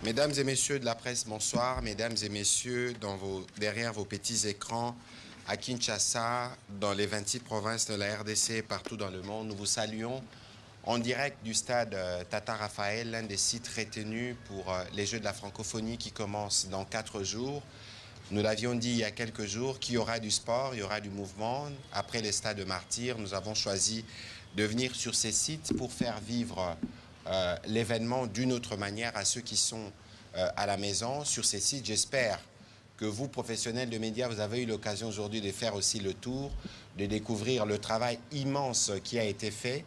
Mesdames et messieurs de la presse, bonsoir. Mesdames et messieurs, derrière vos petits écrans, à Kinshasa, dans les 26 provinces de la RDC et partout dans le monde, nous vous saluons en direct du stade Tata Raphaël, l'un des sites retenus pour les Jeux de la francophonie qui commencent dans 4 jours. Nous l'avions dit il y a quelques jours qu'il y aura du sport, il y aura du mouvement. Après les stades de martyrs, nous avons choisi de venir sur ces sites pour faire vivre l'événement d'une autre manière à ceux qui sont à la maison. Sur ces sites, j'espère que vous, professionnels de médias, vous avez eu l'occasion aujourd'hui de faire aussi le tour, de découvrir le travail immense qui a été fait.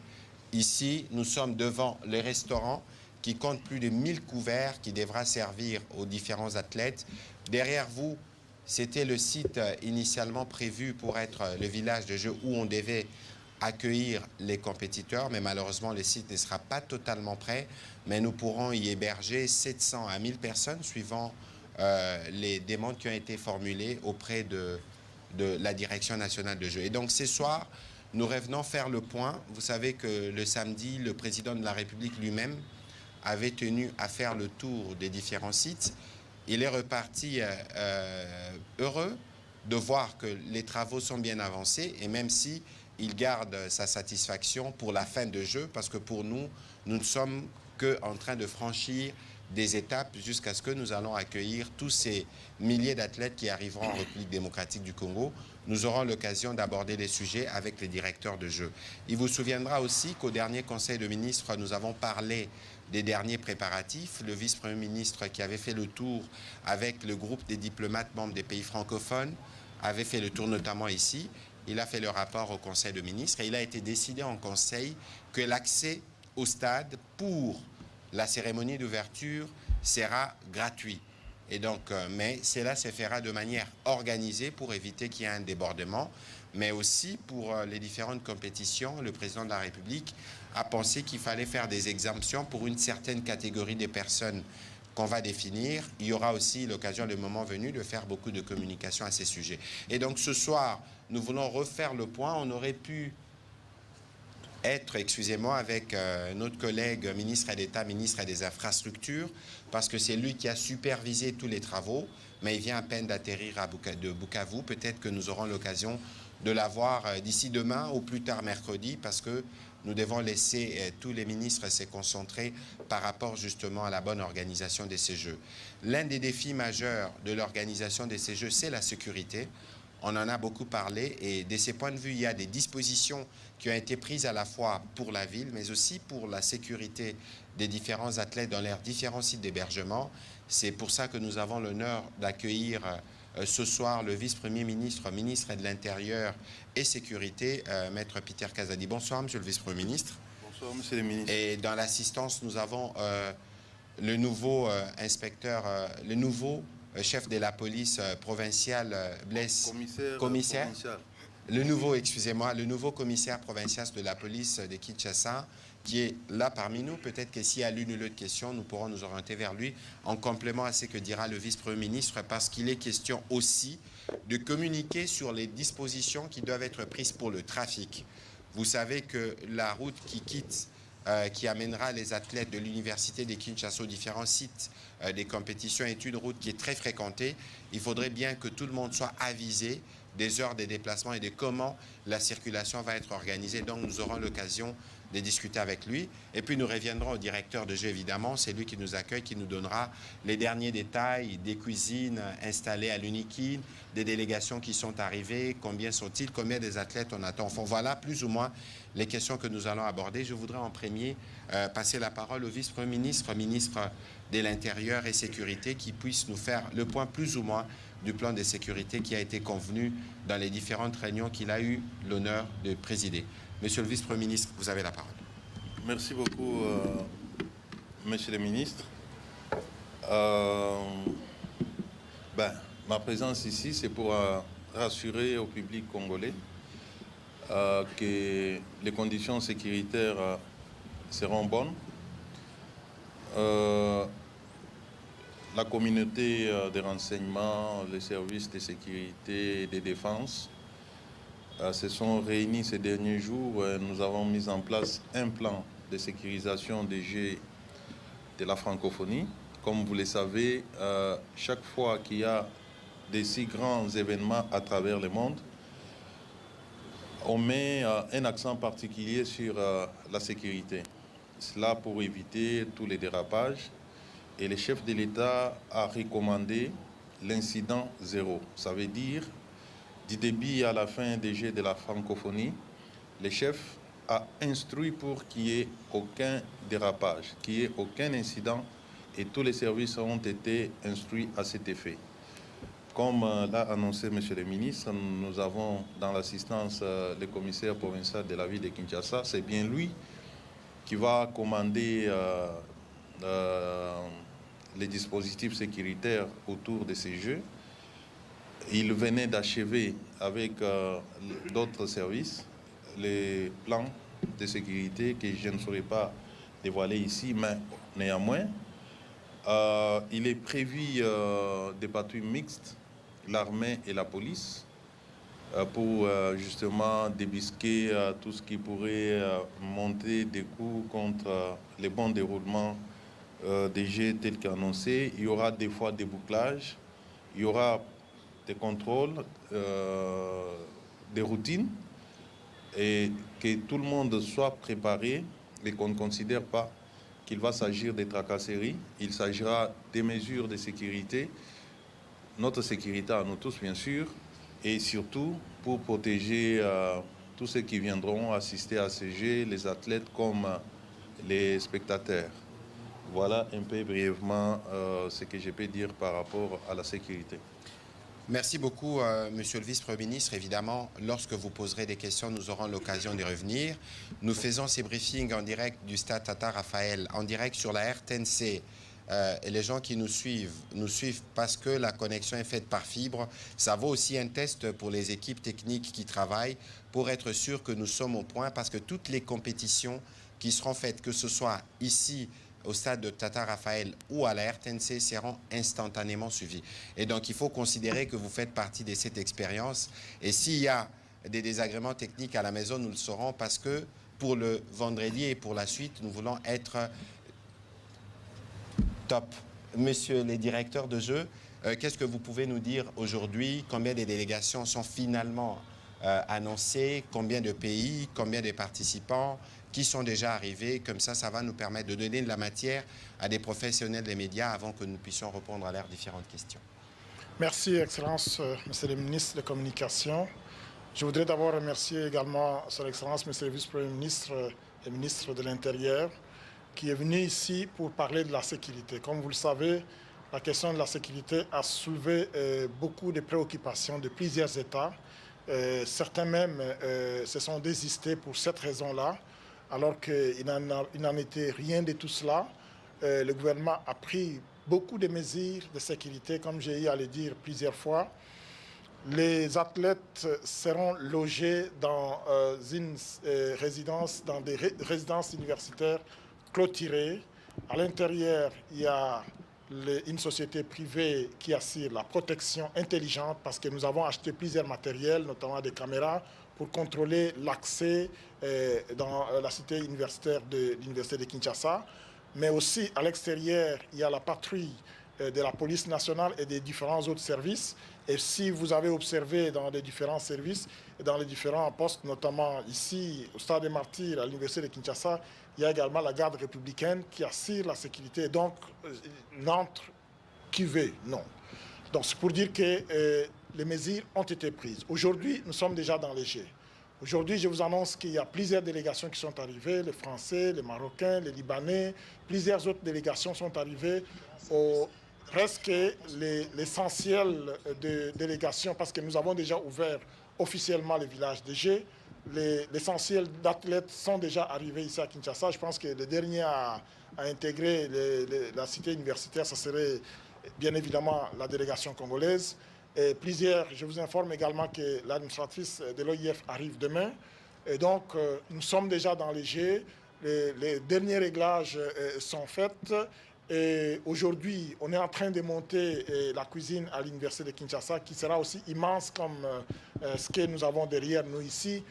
Ici, nous sommes devant les restaurants qui comptent plus de 1000 couverts qui devra servir aux différents athlètes. Derrière vous, c'était le site initialement prévu pour être le village de jeu où on devait accueillir les compétiteurs, mais malheureusement, le site ne sera pas totalement prêt, mais nous pourrons y héberger 700 à 1000 personnes suivant les demandes qui ont été formulées auprès de la Direction nationale de jeu. Et donc, ce soir, nous revenons faire le point. Vous savez que le samedi, le président de la République lui-même avait tenu à faire le tour des différents sites. Il est reparti heureux de voir que les travaux sont bien avancés et même si il garde sa satisfaction pour la fin de jeu parce que pour nous, nous ne sommes qu'en train de franchir des étapes jusqu'à ce que nous allons accueillir tous ces milliers d'athlètes qui arriveront en République démocratique du Congo. Nous aurons l'occasion d'aborder les sujets avec les directeurs de jeu. Il vous souviendra aussi qu'au dernier Conseil de ministres, nous avons parlé des derniers préparatifs. Le vice-premier ministre qui avait fait le tour avec le groupe des diplomates membres des pays francophones avait fait le tour notamment ici. Il a fait le rapport au Conseil de ministres et il a été décidé en Conseil que l'accès au stade pour la cérémonie d'ouverture sera gratuit. Et donc, mais cela se fera de manière organisée pour éviter qu'il y ait un débordement, mais aussi pour les différentes compétitions. Le président de la République a pensé qu'il fallait faire des exemptions pour une certaine catégorie de personnes qu'on va définir. Il y aura aussi l'occasion, le moment venu, de faire beaucoup de communication à ces sujets. Et donc, ce soir, nous voulons refaire le point. On aurait pu être, excusez-moi, avec notre collègue ministre d'État, ministre des Infrastructures, parce que c'est lui qui a supervisé tous les travaux, mais il vient à peine d'atterrir de Bukavu. Peut-être que nous aurons l'occasion de l'avoir d'ici demain ou plus tard mercredi, parce que nous devons laisser tous les ministres se concentrer par rapport justement à la bonne organisation de ces Jeux. L'un des défis majeurs de l'organisation de ces Jeux, c'est la sécurité. On en a beaucoup parlé et de ces points de vue, il y a des dispositions qui ont été prises à la fois pour la ville, mais aussi pour la sécurité des différents athlètes dans leurs différents sites d'hébergement. C'est pour ça que nous avons l'honneur d'accueillir ce soir le vice-premier ministre, ministre de l'Intérieur et Sécurité, Maître Peter Kazadi. Bonsoir, monsieur le vice-premier ministre. Bonsoir, monsieur le ministre. Et dans l'assistance, nous avons le nouveau inspecteur, le nouveau chef de la police provinciale, Blaise, commissaire provincial. Le nouveau commissaire provincial de la police de Kinshasa, qui est là parmi nous. Peut-être que s'il y a l'une ou l'autre question, nous pourrons nous orienter vers lui en complément à ce que dira le vice-premier ministre, parce qu'il est question aussi de communiquer sur les dispositions qui doivent être prises pour le trafic. Vous savez que la route qui amènera les athlètes de l'université de Kinshasa aux différents sites des compétitions est une route qui est très fréquentée. Il faudrait bien que tout le monde soit avisé des heures des déplacements et de comment la circulation va être organisée. Donc, nous aurons l'occasion de discuter avec lui. Et puis, nous reviendrons au directeur de jeu, évidemment. C'est lui qui nous accueille, qui nous donnera les derniers détails des cuisines installées à l'Unikin, des délégations qui sont arrivées, combien sont-ils, combien des athlètes on attend. Enfin, voilà plus ou moins les questions que nous allons aborder. Je voudrais en premier passer la parole au vice-premier ministre, ministre de l'Intérieur et Sécurité, qui puisse nous faire le point plus ou moins du plan de sécurité qui a été convenu dans les différentes réunions qu'il a eu l'honneur de présider. Monsieur le vice-premier ministre, vous avez la parole. Merci beaucoup, monsieur le ministre. Ma présence ici, c'est pour rassurer au public congolais que les conditions sécuritaires seront bonnes. La communauté de renseignement, les services de sécurité et de défense se sont réunis ces derniers jours. Nous avons mis en place un plan de sécurisation des Jeux de la francophonie Comme vous le savez, chaque fois qu'il y a des si grands événements à travers le monde, on met un accent particulier sur la sécurité. Cela pour éviter tous les dérapages. Et le chef de l'État a recommandé l'incident zéro. Ça veut dire, du début à la fin des Jeux de la francophonie, le chef a instruit pour qu'il n'y ait aucun dérapage, qu'il n'y ait aucun incident, et tous les services ont été instruits à cet effet. Comme l'a annoncé M. le ministre, nous avons dans l'assistance le commissaire provincial de la ville de Kinshasa. C'est bien lui qui va commander les dispositifs sécuritaires autour de ces Jeux. Il venait d'achever avec d'autres services les plans de sécurité que je ne saurais pas dévoiler ici, mais néanmoins, il est prévu des patrouilles mixtes, l'armée et la police, pour justement débusquer tout ce qui pourrait monter des coups contre les bons déroulements des jets tels qu'annoncés. Il y aura des fois des bouclages, il y aura des contrôles, des routines, et que tout le monde soit préparé et qu'on ne considère pas qu'il va s'agir des tracasseries. Il s'agira des mesures de sécurité, notre sécurité à nous tous bien sûr, et surtout pour protéger tous ceux qui viendront assister à ces Jeux, les athlètes comme les spectateurs. Voilà un peu brièvement ce que je peux dire par rapport à la sécurité. Merci beaucoup, Monsieur le Vice-Premier ministre. Évidemment, lorsque vous poserez des questions, nous aurons l'occasion d'y revenir. Nous faisons ces briefings en direct du stade Tata Raphaël, en direct sur la RTNC. Et les gens qui nous suivent parce que la connexion est faite par fibre. Ça vaut aussi un test pour les équipes techniques qui travaillent pour être sûr que nous sommes au point, parce que toutes les compétitions qui seront faites, que ce soit ici au stade de Tata Raphaël ou à la RTNC, seront instantanément suivis. Et donc, il faut considérer que vous faites partie de cette expérience. Et s'il y a des désagréments techniques à la maison, nous le saurons, parce que pour le vendredi et pour la suite, nous voulons être top. Monsieur les directeurs de jeu, qu'est-ce que vous pouvez nous dire aujourd'hui? Combien de délégations sont finalement annoncées? Combien de pays? Combien de participants qui sont déjà arrivés? Comme ça, ça va nous permettre de donner de la matière à des professionnels des médias avant que nous puissions répondre à leurs différentes questions. Merci, Excellence, Monsieur le ministre de la Communication. Je voudrais d'abord remercier également Son Excellence, Monsieur le Vice-Premier ministre et ministre de l'Intérieur, qui est venu ici pour parler de la sécurité. Comme vous le savez, la question de la sécurité a soulevé beaucoup de préoccupations de plusieurs États. Certains même se sont désistés pour cette raison-là, alors qu'il n'en était rien de tout cela. Le gouvernement a pris beaucoup de mesures de sécurité, comme j'ai eu à le dire plusieurs fois. Les athlètes seront logés dans une résidence, dans des résidences universitaires clôturées. À l'intérieur, il y a une société privée qui assure la protection intelligente, parce que nous avons acheté plusieurs matériels, notamment des caméras, pour contrôler l'accès dans la cité universitaire de l'Université de Kinshasa. Mais aussi à l'extérieur, il y a la patrouille de la police nationale et des différents autres services. Et si vous avez observé dans les différents services et dans les différents postes, notamment ici au Stade des Martyrs à l'Université de Kinshasa, il y a également la garde républicaine qui assure la sécurité. Donc, n'entre qui veut, non. Donc, c'est pour dire que les mesures ont été prises. Aujourd'hui, nous sommes déjà dans les Jeux. Aujourd'hui, je vous annonce qu'il y a plusieurs délégations qui sont arrivées, les Français, les Marocains, les Libanais, plusieurs autres délégations sont arrivées, presque l'essentiel de délégations, parce que nous avons déjà ouvert officiellement le village des Jeux. L'essentiel d'athlètes sont déjà arrivés ici à Kinshasa. Je pense que le dernier à intégrer la cité universitaire, ce serait bien évidemment la délégation congolaise. Et plusieurs, je vous informe également que l'administratrice de l'OIF arrive demain. Et donc, nous sommes déjà dans les Jeux. Les derniers réglages sont faits. Et aujourd'hui, on est en train de monter la cuisine à l'Université de Kinshasa, qui sera aussi immense comme ce que nous avons derrière nous ici.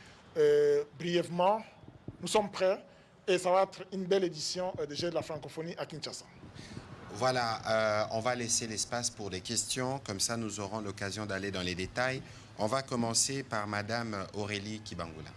Brièvement, nous sommes prêts et ça va être une belle édition des Jeux de la francophonie à Kinshasa. Voilà, on va laisser l'espace pour les questions. Comme ça, nous aurons l'occasion d'aller dans les détails. On va commencer par Madame Aurélie Kibangula.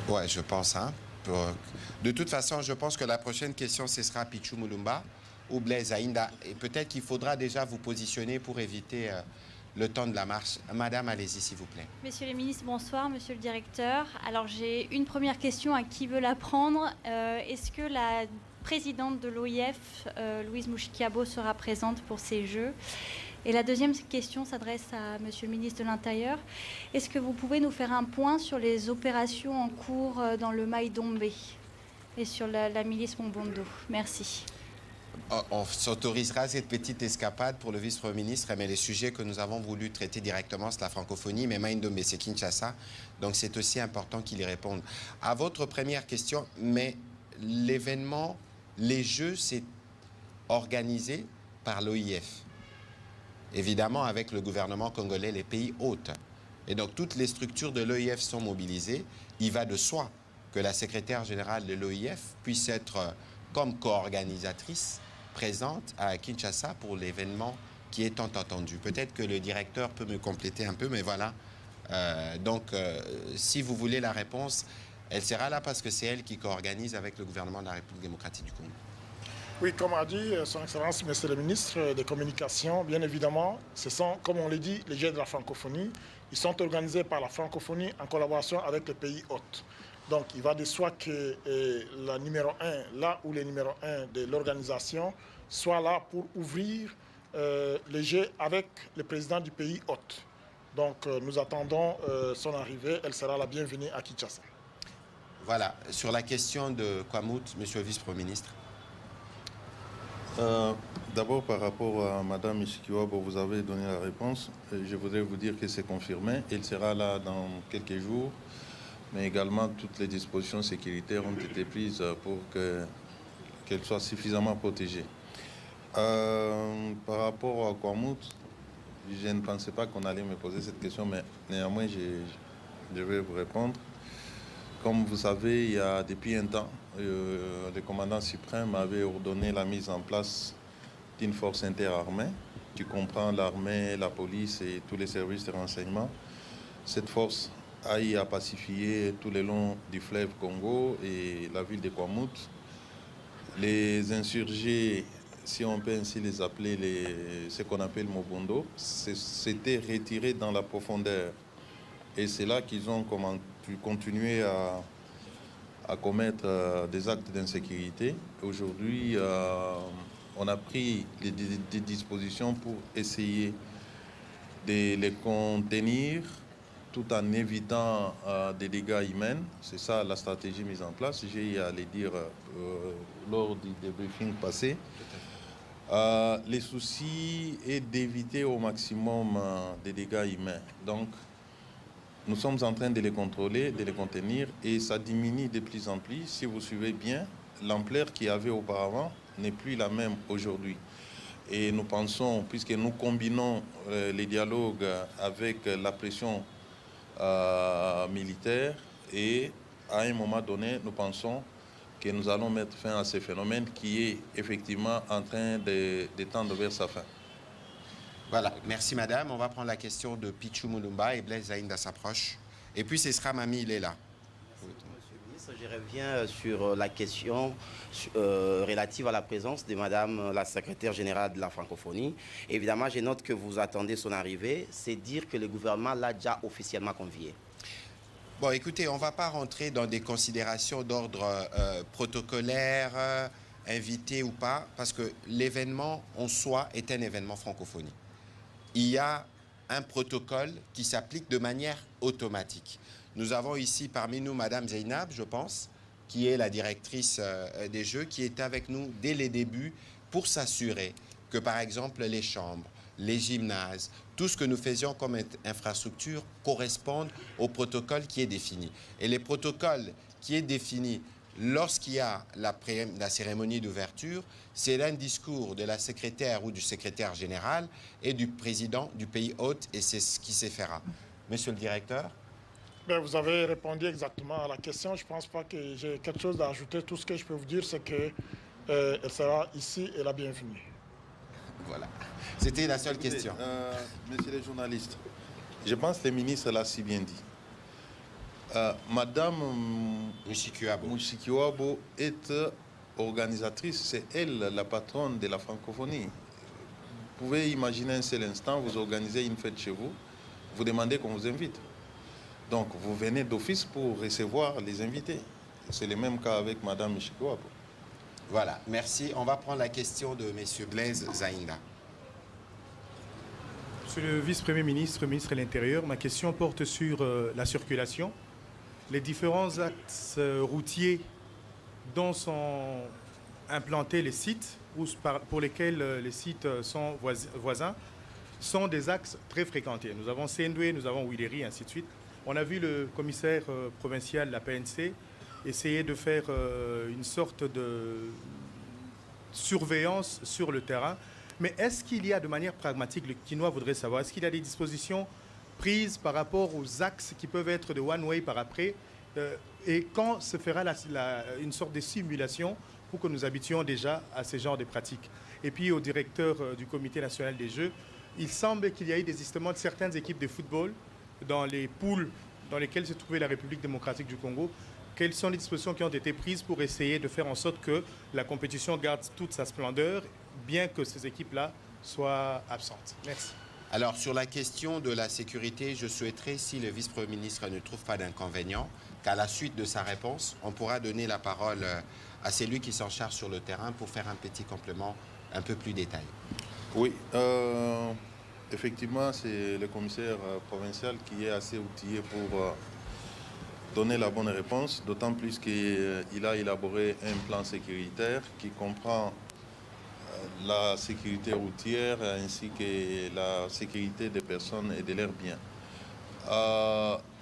Ouais, je pense. Hein. De toute façon, je pense que la prochaine question, ce sera Pichou Mulumba ou Blaise Aïnda. Et peut-être qu'il faudra déjà vous positionner pour éviter le temps de la marche. Madame, allez-y, s'il vous plaît. Messieurs les ministres, bonsoir. Monsieur le directeur. Alors, j'ai une première question à qui veut la prendre. Est-ce que la présidente de l'OIF, Louise Mouchikiabo, sera présente pour ces Jeux? Et la deuxième question s'adresse à Monsieur le ministre de l'Intérieur. Est-ce que vous pouvez nous faire un point sur les opérations en cours dans le Maï-Dombe et sur la milice Mombondo? Merci. On s'autorisera cette petite escapade pour le vice-premier ministre, mais les sujets que nous avons voulu traiter directement, c'est la francophonie, mais Maï-Dombe, c'est Kinshasa. Donc c'est aussi important qu'il y réponde. À votre première question, mais l'événement, les Jeux, c'est organisé par l'OIF. Évidemment, avec le gouvernement congolais, les pays hôtes. Et donc, toutes les structures de l'OIF sont mobilisées. Il va de soi que la secrétaire générale de l'OIF puisse être, comme co-organisatrice, présente à Kinshasa pour l'événement qui est tant attendu. Peut-être que le directeur peut me compléter un peu, mais voilà. Si vous voulez la réponse, elle sera là parce que c'est elle qui co-organise avec le gouvernement de la République démocratique du Congo. Oui, comme a dit son Excellence, Monsieur le ministre des Communications, bien évidemment, ce sont, comme on l'a dit, les Jeux de la francophonie. Ils sont organisés par la francophonie en collaboration avec les pays hôtes. Donc, il va de soi que la numéro 1, là où le numéro 1 de l'organisation, soit là pour ouvrir les Jeux avec le président du pays hôte. Donc, nous attendons son arrivée. Elle sera la bienvenue à Kinshasa. Voilà. Sur la question de Kwamout, Monsieur le vice-premier ministre. D'abord, par rapport à Mme Mouchikiabo, vous avez donné la réponse. Je voudrais vous dire que c'est confirmé. Il sera là dans quelques jours. Mais également, toutes les dispositions sécuritaires ont été prises pour qu'elle soit suffisamment protégée. Par rapport à Kwamout, je ne pensais pas qu'on allait me poser cette question, mais néanmoins, je vais vous répondre. Comme vous savez, il y a depuis un temps, le commandant suprême avait ordonné la mise en place d'une force interarmée qui comprend l'armée, la police et tous les services de renseignement. Cette force a pacifié tout le long du fleuve Congo et la ville de Kwamout. Les insurgés, si on peut ainsi les appeler, ce qu'on appelle Mobondo, s'étaient retirés dans la profondeur. Et c'est là qu'ils ont continué à commettre des actes d'insécurité. Aujourd'hui, on a pris des dispositions pour essayer de les contenir tout en évitant des dégâts humains. C'est ça la stratégie mise en place. J'ai eu à le dire lors du débriefing passé. Les soucis est d'éviter au maximum des dégâts humains. Donc, nous sommes en train de les contrôler, de les contenir, et ça diminue de plus en plus. Si vous suivez bien, l'ampleur qu'il y avait auparavant n'est plus la même aujourd'hui. Et nous pensons, puisque nous combinons les dialogues avec la pression militaire, et à un moment donné, nous pensons que nous allons mettre fin à ce phénomène qui est effectivement en train de tendre vers sa fin. Voilà, merci madame. On va prendre la question de Pichou Mulumba et Blaise Aïnda s'approche. Et puis ce sera Mamie Léla. Monsieur le ministre, je reviens sur la question relative à la présence de madame la secrétaire générale de la francophonie. Évidemment, je note que vous attendez son arrivée. C'est dire que le gouvernement l'a déjà officiellement conviée. Bon, écoutez, on ne va pas rentrer dans des considérations d'ordre protocolaire, invité ou pas, parce que l'événement en soi est un événement francophonie. Il y a un protocole qui s'applique de manière automatique. Nous avons ici parmi nous Madame Zeynab, je pense, qui est la directrice des Jeux, qui est avec nous dès les débuts pour s'assurer que, par exemple, les chambres, les gymnases, tout ce que nous faisions comme infrastructure correspondent au protocole qui est défini. Et les protocoles qui est défini lorsqu'il y a la cérémonie d'ouverture, c'est un discours de la secrétaire ou du secrétaire général et du président du pays hôte, et c'est ce qui se fera. Monsieur le directeur? Bien, vous avez répondu exactement à la question. Je ne pense pas que j'ai quelque chose à ajouter. Tout ce que je peux vous dire, c'est qu'elle sera ici et la bienvenue. Voilà. C'était la seule question. Messieurs les journalistes, je pense que le ministre l'a si bien dit. Madame Mushikiwabo est organisatrice, c'est elle la patronne de la francophonie. Vous pouvez imaginer un seul instant, vous organisez une fête chez vous, vous demandez qu'on vous invite. Donc vous venez d'office pour recevoir les invités. C'est le même cas avec Madame Mushikiwabo. Voilà, merci. On va prendre la question de M. Blaise Zaïnda. Monsieur le vice-premier ministre, ministre de l'Intérieur, ma question porte sur la circulation. Les différents axes routiers dont sont implantés les sites, ou pour lesquels les sites sont voisins, sont des axes très fréquentés. Nous avons Sendoué, nous avons Ouileri, ainsi de suite. On a vu le commissaire provincial de la PNC essayer de faire une sorte de surveillance sur le terrain. Mais est-ce qu'il y a, de manière pragmatique, le Quinois voudrait savoir, est-ce qu'il y a des dispositions prises par rapport aux axes qui peuvent être de one-way par après et quand se fera une sorte de simulation pour que nous habitions déjà à ce genre de pratiques? Et puis au directeur du Comité national des Jeux, il semble qu'il y ait des désistements de certaines équipes de football dans les poules dans lesquelles se trouvait la République démocratique du Congo. Quelles sont les dispositions qui ont été prises pour essayer de faire en sorte que la compétition garde toute sa splendeur, bien que ces équipes-là soient absentes? Merci. Alors, sur la question de la sécurité, je souhaiterais, si le vice-premier ministre ne trouve pas d'inconvénient, qu'à la suite de sa réponse, on pourra donner la parole à celui qui s'en charge sur le terrain pour faire un petit complément un peu plus détaillé. Oui, effectivement, c'est le commissaire provincial qui est assez outillé pour donner la bonne réponse, d'autant plus qu'il a élaboré un plan sécuritaire qui comprend la sécurité routière ainsi que la sécurité des personnes et de leurs biens.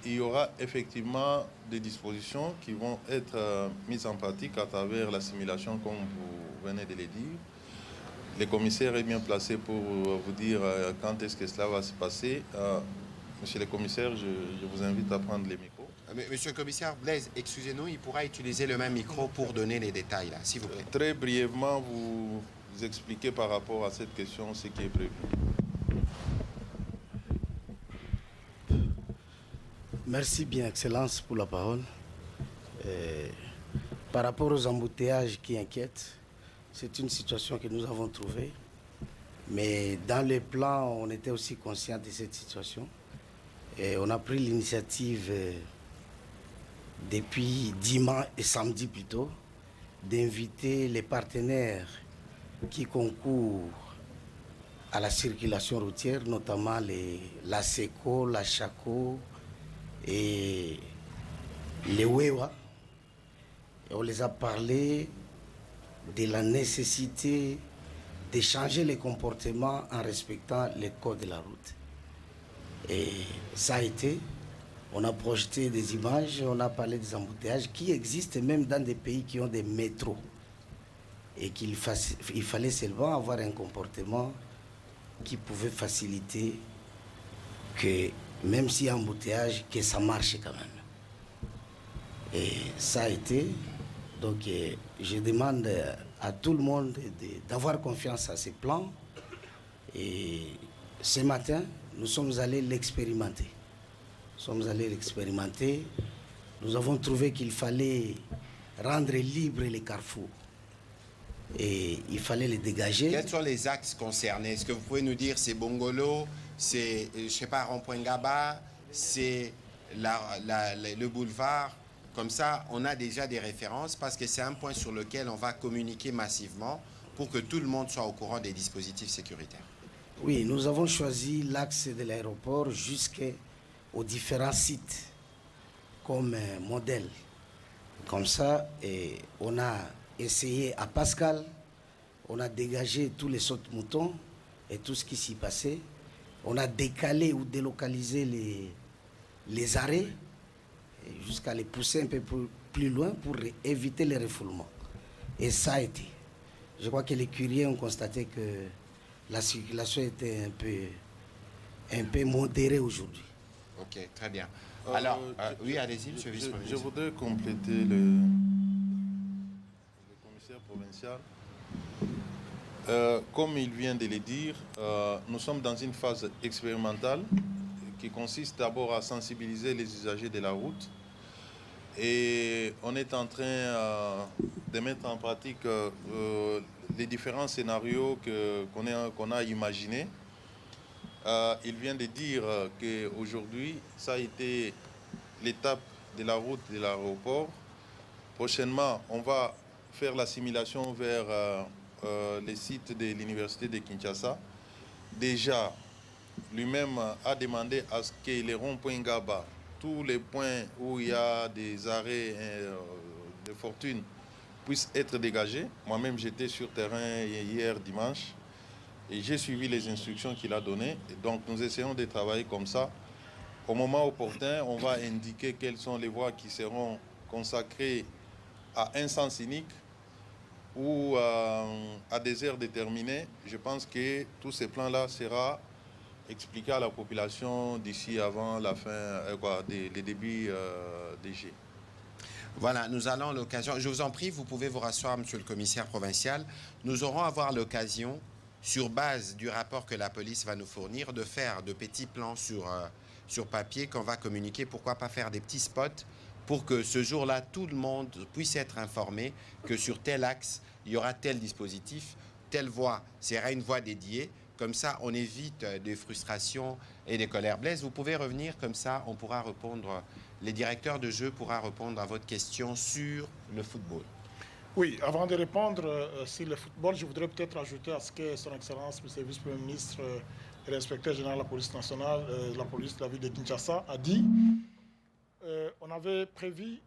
Il y aura effectivement des dispositions qui vont être mises en pratique à travers la simulation, comme vous venez de le dire. Le commissaire est bien placé pour vous dire quand est-ce que cela va se passer. Monsieur le commissaire, je vous invite à prendre les micros. Monsieur le commissaire Blaise, excusez-nous, il pourra utiliser le même micro pour donner les détails, là, s'il vous plaît. Très brièvement, vous expliquer par rapport à cette question ce qui est prévu. Merci bien, Excellence, pour la parole. Par rapport aux embouteillages qui inquiètent, c'est une situation que nous avons trouvée. Mais dans les plans, on était aussi conscient de cette situation. Et on a pris l'initiative depuis dimanche et samedi plutôt, d'inviter les partenaires qui concourent à la circulation routière, notamment la SECO, la CHACO et les WEWA. Et on les a parlé de la nécessité de changer les comportements en respectant les codes de la route. Et ça a été, on a projeté des images, on a parlé des embouteillages qui existent même dans des pays qui ont des métros. Et qu'il fallait seulement avoir un comportement qui pouvait faciliter que, même s'il y a un embouteillage, que ça marche quand même. Et ça a été. Donc, je demande à tout le monde d'avoir confiance à ces plans. Et ce matin, nous sommes allés l'expérimenter. Nous avons trouvé qu'il fallait rendre libres les carrefours. Et il fallait les dégager. Quels sont les axes concernés? Est-ce que vous pouvez nous dire c'est Bongolo, c'est, je ne sais pas, Rond-Point Gaba, c'est le boulevard? Comme ça, on a déjà des références parce que c'est un point sur lequel on va communiquer massivement pour que tout le monde soit au courant des dispositifs sécuritaires. Oui, nous avons choisi l'axe de l'aéroport jusqu'aux différents sites comme modèle. Comme ça, et on a essayé à Pascal, on a dégagé tous les sautes-moutons et tout ce qui s'y passait. On a décalé ou délocalisé les arrêts jusqu'à les pousser un peu plus loin pour éviter les refoulements. Et ça a été. Je crois que les curieux ont constaté que la circulation était un peu modérée aujourd'hui. Ok, très bien. Alors, oui, allez-y, monsieur le vice-premier. Je voudrais compléter le commissaire provincial. Comme il vient de le dire, nous sommes dans une phase expérimentale qui consiste d'abord à sensibiliser les usagers de la route. Et on est en train de mettre en pratique les différents scénarios qu'on a imaginés. Il vient de dire qu'aujourd'hui, ça a été l'étape de la route de l'aéroport. Prochainement, on va faire l'assimilation vers les sites de l'université de Kinshasa. Déjà, lui-même a demandé à ce que les ronds-points Gaba, tous les points où il y a des arrêts de fortune, puissent être dégagés. Moi-même, j'étais sur terrain hier dimanche et j'ai suivi les instructions qu'il a données. Et donc, nous essayons de travailler comme ça. Au moment opportun, on va indiquer quelles sont les voies qui seront consacrées à un sens unique ou à des aires déterminées. Je pense que tous ces plans-là seront expliqués à la population d'ici avant la fin, des débuts des G. Voilà, nous allons l'occasion. Je vous en prie, vous pouvez vous rasseoir, monsieur le commissaire provincial. Nous aurons à avoir l'occasion, sur base du rapport que la police va nous fournir, de faire de petits plans sur papier qu'on va communiquer. Pourquoi pas faire des petits spots pour que ce jour-là, tout le monde puisse être informé que sur tel axe, il y aura tel dispositif, telle voie sera une voie dédiée. Comme ça, on évite des frustrations et des colères. Blaise, vous pouvez revenir, comme ça, on pourra répondre, les directeurs de jeu pourront répondre à votre question sur le football. Oui, avant de répondre sur le football, je voudrais peut-être ajouter à ce que Son Excellence, M. le vice-premier ministre et l'inspecteur général de la police nationale, la police de la ville de Kinshasa, a dit on avait prévu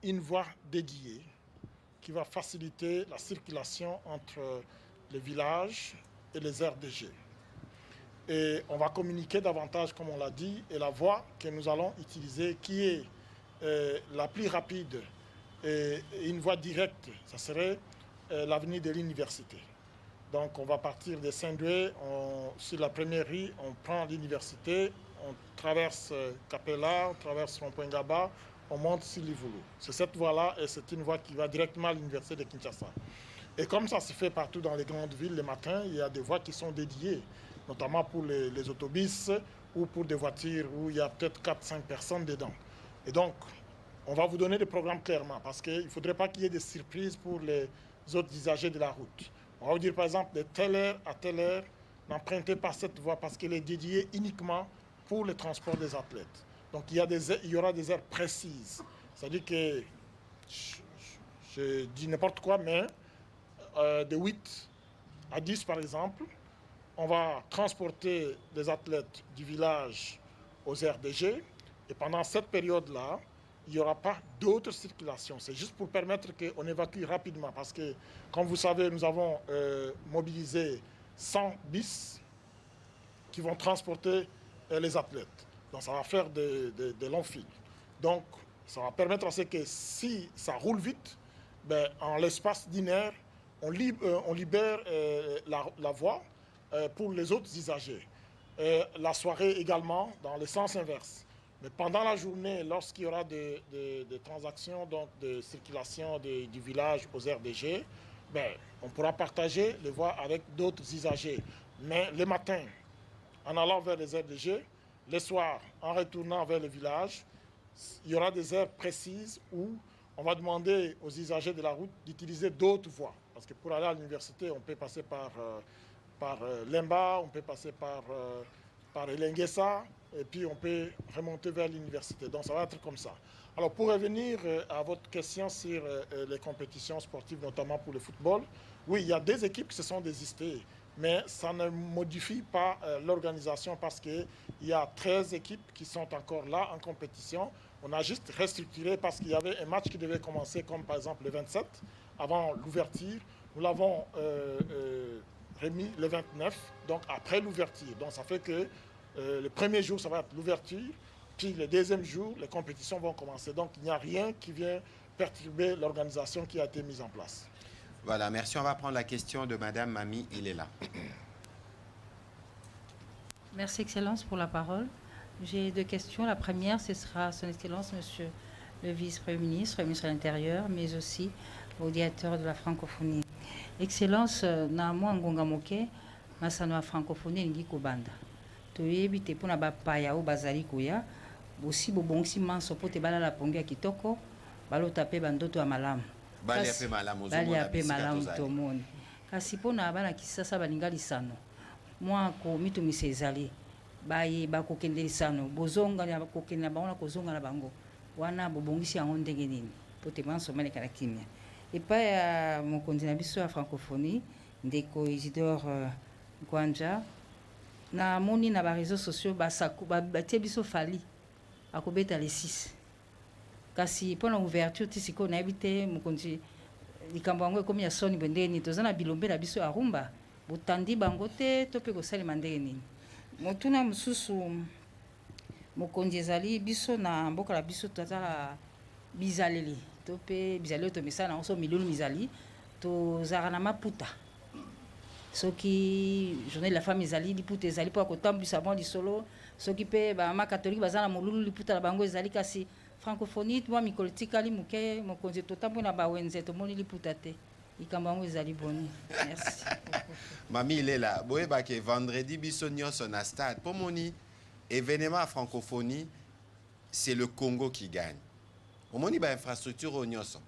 une voie dédiée qui va faciliter la circulation entre les villages et les RDG. Et on va communiquer davantage, comme on l'a dit, et la voie que nous allons utiliser, qui est la plus rapide et une voie directe, ça serait l'avenue de l'université. Donc on va partir de Saint-Doué, sur la première rue, on prend l'université, on traverse Capella, on traverse Rond-Point Gaba, on monte sur Livoulou. C'est cette voie-là et c'est une voie qui va directement à l'université de Kinshasa. Et comme ça se fait partout dans les grandes villes le matin, il y a des voies qui sont dédiées, notamment pour les autobus ou pour des voitures où il y a peut-être 4-5 personnes dedans. Et donc, on va vous donner des programmes clairement parce qu'il ne faudrait pas qu'il y ait des surprises pour les autres usagers de la route. On va vous dire par exemple de telle heure à telle heure, n'empruntez pas cette voie parce qu'elle est dédiée uniquement pour le transport des athlètes. Donc il y aura des heures précises. C'est-à-dire que, je dis n'importe quoi, mais de 8 à 10 par exemple, on va transporter des athlètes du village aux RDG et pendant cette période-là, il n'y aura pas d'autres circulations. C'est juste pour permettre qu'on évacue rapidement parce que, comme vous savez, nous avons mobilisé 100 bis qui vont transporter les athlètes. Donc ça va faire des longs fils. Donc ça va permettre à ce que si ça roule vite, ben, en l'espace d'une heure, on libère la voie pour les autres usagers. La soirée également, dans le sens inverse. Mais pendant la journée, lorsqu'il y aura des transactions donc de circulation du village aux RDG, ben, on pourra partager les voies avec d'autres usagers. Mais le matin, en allant vers les RDG, le soir, en retournant vers le village, il y aura des heures précises où on va demander aux usagers de la route d'utiliser d'autres voies. Parce que pour aller à l'université, on peut passer par Lemba, on peut passer par Elenguessa, et puis on peut remonter vers l'université. Donc ça va être comme ça. Alors pour revenir à votre question sur les compétitions sportives, notamment pour le football, oui, il y a des équipes qui se sont désistées, mais ça ne modifie pas l'organisation parce qu'il y a 13 équipes qui sont encore là en compétition. On a juste restructuré parce qu'il y avait un match qui devait commencer comme par exemple le 27, avant l'ouverture. Nous l'avons remis le 29, donc après l'ouverture. Donc ça fait que le premier jour, ça va être l'ouverture, puis le deuxième jour, les compétitions vont commencer. Donc il n'y a rien qui vient perturber l'organisation qui a été mise en place. Voilà, merci. On va prendre la question de Madame Mami Ilela. Merci, Excellence, pour la parole. J'ai deux questions. La première, ce sera Son Excellence, Monsieur le Vice-Premier ministre, ministre de l'Intérieur, mais aussi au directeur de la francophonie. Excellence, na moi ngonga moke, masano ya francophonie lingi kobanda. Toyebi te pona ba paya o bazali koya, aussi bobongisi manso pote bala la pongi ya kitoko, balo tape bandoto ya malamu. Bali ape malamu Bali ape malamu tomoni. Kasi pona bana kisasa balinga lisano. Moi ko mito misezali. Baye bakokende lisano, bozonga ya bakokende na bango kozonga na bango. Wana bobongisi yango ndenge nini pote manso mane kana kimia. Epa ya mokonzi na biso ya francophonie ndeko Isidore Gwanja na moni na ba réseaux sociaux batie biso fali akobeta les 6 kasi pona ouverture tisiko na ebite mokonzi likambo yango ekomi ya soni bendeni tozana bilombe na biso ya rumba botandi bango te to pe kosalema ndenge nini motuna mosusu mokonzi ezali biso na mboka la biso tozala bizaleli to pe bizaleli to misana oso milulu mizali to zara na maputa soki journée de la femme ezali liputa ezali po akotambwisa bango lisolo soki pe bamama catholique baza na molulu liputa na bango ezali kasi francophonie mwa mikolo etikali moke mokonzi totambwe na bawenze tomoni liputa te likambo yango ezali boni. Merci. Mami Ilela, boyebake vendredi biso nyonso na stade po moni événement à francophonie, c'est le Congo qui gagne. Au moni ba infrastructure au nyonso.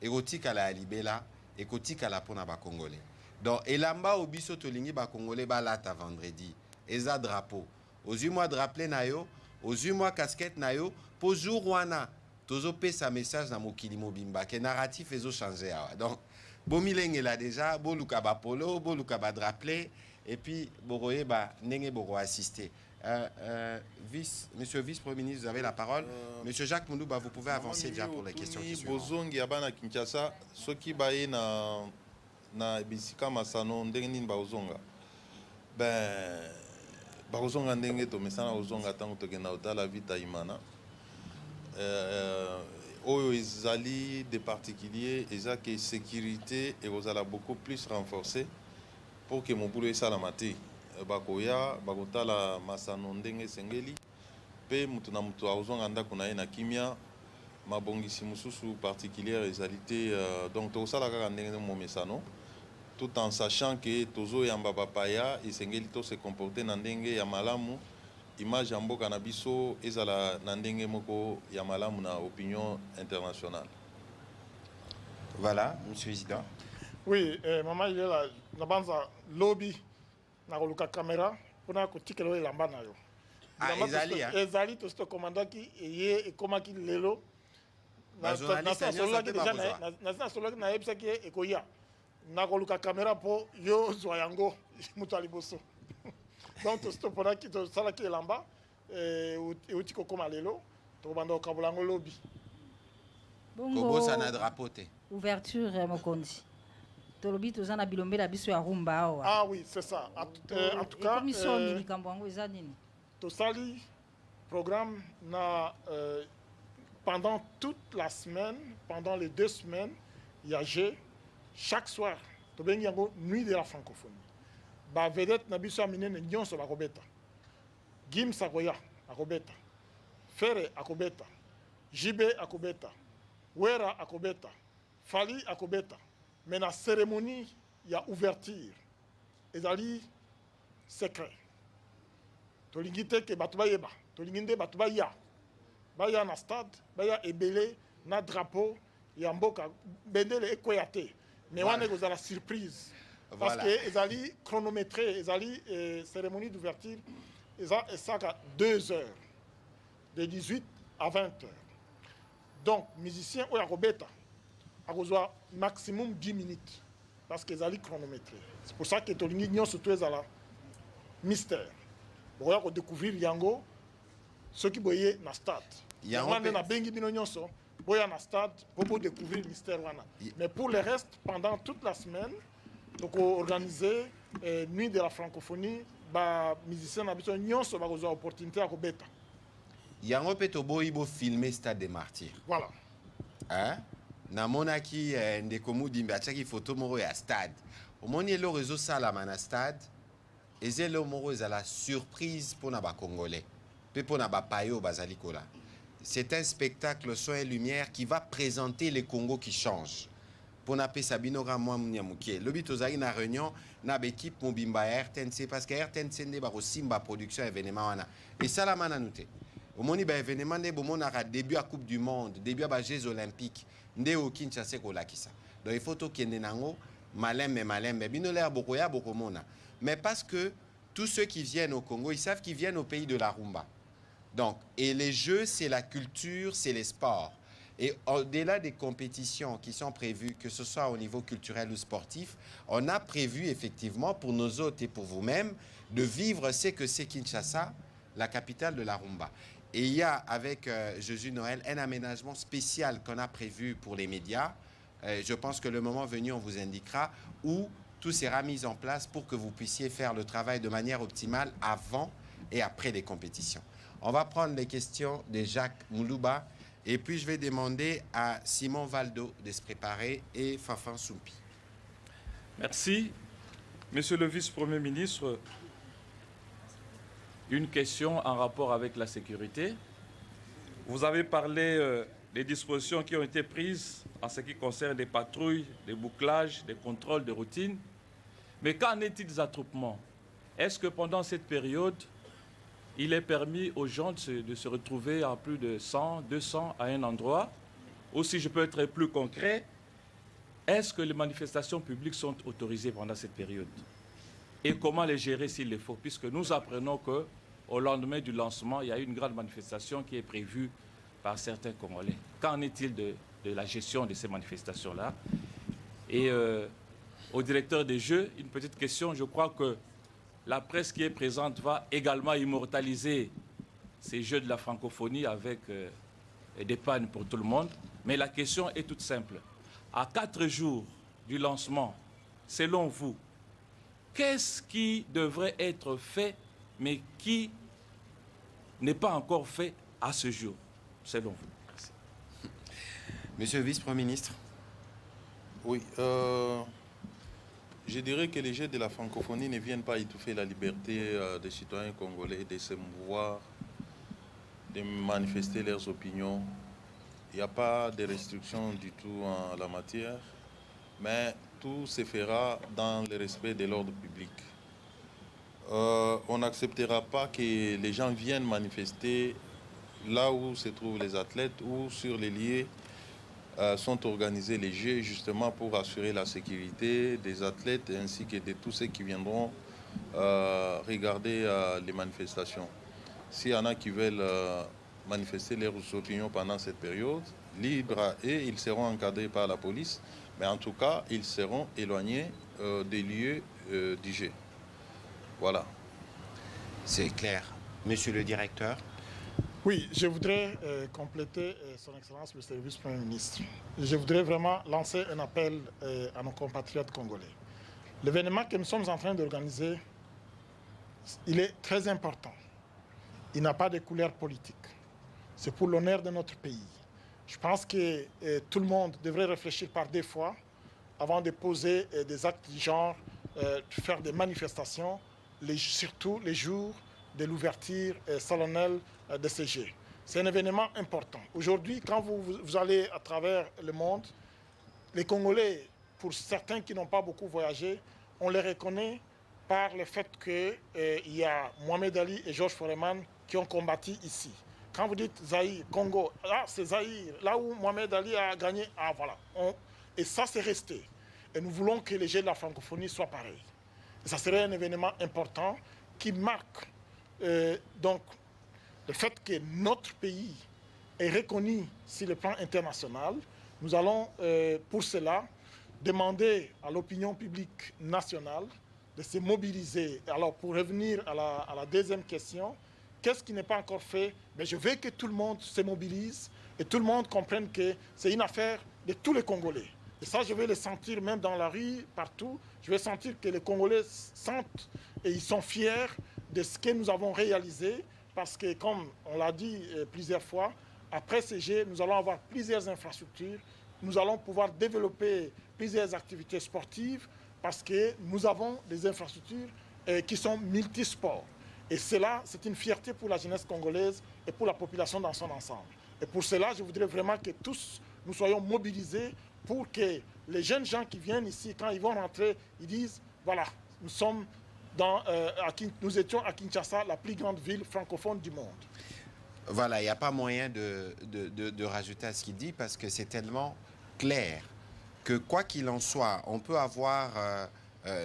Erotika la libela, ekotika la pona ba congolais. Donc elamba obiso tolingi ba congolais ba lata vendredi. Eza drapeau. Aux mois de rappeler na yo, aux mois casquette na yo, pour jour wana tozo pesa message na mokili mobimba que narratif ezo changer awa. Donc bomilenge là déjà, boluka ba polo, boluka ba drapeau et puis boroye ba nenge boro assister. Monsieur le vice-premier ministre, vous avez la parole. Monsieur Jacques Moundouba, vous pouvez avancer déjà pour les questions qui suivent. Bozongi abana Kinshasa, soki baye na bisika masano ndenge nini bazonga. Ben bazonga ndenge to mesana bazonga tango tokenda otala vita imana. Oyo ezali des particuliers eza que sécurité et ozala beaucoup plus renforcée pour que mon boulot esalama te. Bakoya bakotala masano ndenge sengeli pe mutu na mutu azonga ndako na ye na kimia mabongisi mususu particulière ezalité donc tosala kaka ndenge mo mesano tout en sachant que tozo yamba bapaya esengeli to se comporter na ndenge ya malamu image ya mboka na biso ezala na ndenge moko ya malamu na opinion internationale. Voilà, monsieur le président. Oui, maman il est là, na banza lobby na koluka caméra pona kotikelo elamba na yo. Ezali to sto komandaki ye ekomaki lelo na solaki déjà na solaki na ebisaki ekoya na koluka caméra po yo zwa yango mutu aliboso. Donc to sto pona ki to salaki elamba utiko koma lelo to banda okabulango lobby. Bongo ça na drapeau te. Ouverture mokonzi. Tolobi tozana bilombe la biso ya rumba awa. Ah oui, c'est ça. En tout cas, commission likambo yango eza nini? Tosali programme na pendant toute la semaine, pendant les 2 semaines, il y a chaque soir to bengi yango nuit de la francophonie. Ba vedette na biso aminene nyonso ba kobeta. Gim Sakoya akobeta. Fere akobeta. Jibe akobeta. Wera akobeta. Fali akobeta. Mais la cérémonie, il y a ouverture. Ezali secret. Tolingite ke batuba yeba. Tolinginde batuba ya. Baya na stade, baya ebele na drapeau, ya mboka bendele ekoyate. Mais wana ko la surprise. Parce que ezali chronométré, ezali cérémonie d'ouverture, ça à 2 heures. De 18 à 20 heures. Donc musicien oya kobeta a besoin maximum 10 minutes parce qu'ils allaient chronométrer. C'est pour ça que Tolingi Nyon surtout est à la mystère. Vous voyez découvrir Yango, ceux qui voyaient dans le stade. Yango na bengi bino nyonso, boya na stade pour découvrir le mystère wana. Mais pour le reste, pendant toute la semaine, Donc, organiser Nuit de la francophonie, les musiciens n'ont nyonso une opportunité à kobeta. Yango pe toboyi bo filmer Stade des Martyrs. Voilà. Hein? Namonaki ndeko mudimbe ataki photo moko ya stade. Omoni le réseau salama na stade. Ezelo moko ezala surprise pour na ba Congolais. Pe pour na ba payo bazali kola. C'est un spectacle son et lumière qui va présenter les Congos qui changent. Pour na pe Sabino Ramwa Munyamukie. Lobi tozali na réunion na l'équipe mobimba RTNC parce que RTNC ne ba simba production événement wana. Et salama na nute. Au moni ba événement ne bo monara début à Coupe du Monde, début à Jeux Olympiques, ndé au Kinshasa ko lakisa. Donc il faut to kende nango malembe bino l'air boko ya boko mona. Mais parce que tous ceux qui viennent au Congo, ils savent qu'ils viennent au pays de la rumba. Donc et les jeux, c'est la culture, c'est les sports. Et au-delà des compétitions qui sont prévues, que ce soit au niveau culturel ou sportif, on a prévu effectivement pour nos hôtes et pour vous-même de vivre ce que c'est Kinshasa, la capitale de la rumba. Et il y a avec Jésus Noël un aménagement spécial qu'on a prévu pour les médias. Je pense que le moment venu, on vous indiquera où tout sera mis en place pour que vous puissiez faire le travail de manière optimale avant et après les compétitions. On va prendre les questions de Jacques Moulouba et puis je vais demander à Simon Valdo de se préparer et Fafan Soumpi. Merci. Monsieur le vice-premier ministre, une question en rapport avec la sécurité. Vous avez parlé des dispositions qui ont été prises en ce qui concerne les patrouilles, les bouclages, les contrôles de routine. Mais qu'en est-il des attroupements? Est-ce que pendant cette période, il est permis aux gens de se retrouver à plus de 100, 200 à un endroit? Ou si je peux être plus concret, est-ce que les manifestations publiques sont autorisées pendant cette période? Et comment les gérer s'il le faut? Puisque nous apprenons qu'au lendemain du lancement, il y a une grande manifestation qui est prévue par certains Congolais. Qu'en est-il de la gestion de ces manifestations-là? Et au directeur des Jeux, une petite question. Je crois que la presse qui est présente va également immortaliser ces Jeux de la francophonie avec des pannes pour tout le monde. Mais la question est toute simple. À 4 jours du lancement, selon vous, qu'est-ce qui devrait être fait, mais qui n'est pas encore fait à ce jour, selon vous? Merci. Monsieur le vice-premier ministre. Oui, je dirais que les Jeux de la francophonie ne viennent pas étouffer la liberté des citoyens congolais de se mouvoir, de manifester leurs opinions. Il n'y a pas de restrictions du tout en la matière, mais tout se fera dans le respect de l'ordre public. On n'acceptera pas que les gens viennent manifester là où se trouvent les athlètes ou sur les lieux sont organisés les Jeux justement pour assurer la sécurité des athlètes ainsi que de tous ceux qui viendront regarder les manifestations. S'il y en a qui veulent manifester leurs opinions pendant cette période, libre et ils seront encadrés par la police, mais en tout cas, ils seront éloignés des lieux du jeu. Voilà. C'est clair. Monsieur le directeur. Oui, je voudrais compléter son Excellence, Monsieur le Vice-Premier ministre. Je voudrais vraiment lancer un appel à nos compatriotes congolais. L'événement que nous sommes en train d'organiser, il est très important. Il n'a pas de couleur politique. C'est pour l'honneur de notre pays. Je pense que tout le monde devrait réfléchir par 2 fois avant de poser des actes du genre, faire des manifestations, surtout les jours de l'ouverture solennelle de ces Jeux. C'est un événement important. Aujourd'hui, quand vous allez à travers le monde, les Congolais, pour certains qui n'ont pas beaucoup voyagé, on les reconnaît par le fait qu'il y a Mohamed Ali et Georges Foreman qui ont combattu ici. Quand vous dites Zaïre, Congo, là c'est Zaïre, là où Mohamed Ali a gagné, ah voilà. Et ça c'est resté. Et nous voulons que les Jeux de la francophonie soient pareils. Et ça serait un événement important qui marque donc le fait que notre pays est reconnu sur le plan international. Nous allons pour cela demander à l'opinion publique nationale de se mobiliser. Alors pour revenir à la deuxième question, qu'est-ce qui n'est pas encore fait? Mais je veux que tout le monde se mobilise et tout le monde comprenne que c'est une affaire de tous les Congolais. Et ça, je vais le sentir même dans la rue, partout. Je vais sentir que les Congolais sentent et ils sont fiers de ce que nous avons réalisé. Parce que, comme on l'a dit plusieurs fois, après ces Jeux, nous allons avoir plusieurs infrastructures. Nous allons pouvoir développer plusieurs activités sportives parce que nous avons des infrastructures qui sont multisports. Et cela, c'est une fierté pour la jeunesse congolaise et pour la population dans son ensemble. Et pour cela, je voudrais vraiment que tous nous soyons mobilisés pour que les jeunes gens qui viennent ici, quand ils vont rentrer, ils disent, voilà, nous étions à Kinshasa, la plus grande ville francophone du monde. Voilà, il n'y a pas moyen de rajouter à ce qu'il dit parce que c'est tellement clair que quoi qu'il en soit, on peut avoir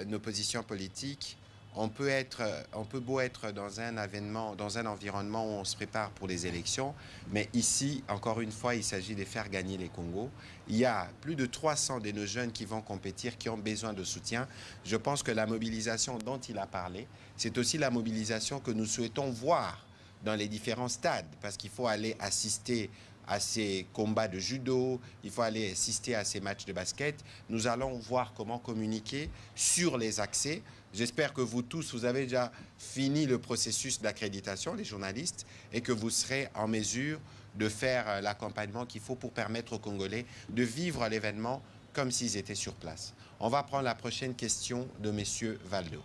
nos positions politiques, on peut beau être dans un événement, dans un environnement où on se prépare pour les élections, mais ici, encore une fois, il s'agit de faire gagner les Congos. Il y a plus de 300 de nos jeunes qui vont compétir, qui ont besoin de soutien. Je pense que la mobilisation dont il a parlé, c'est aussi la mobilisation que nous souhaitons voir dans les différents stades, parce qu'il faut aller assister à ces combats de judo, il faut aller assister à ces matchs de basket. Nous allons voir comment communiquer sur les accès. J'espère que vous tous, vous avez déjà fini le processus d'accréditation, les journalistes, et que vous serez en mesure de faire l'accompagnement qu'il faut pour permettre aux Congolais de vivre l'événement comme s'ils étaient sur place. On va prendre la prochaine question de M. Valdo.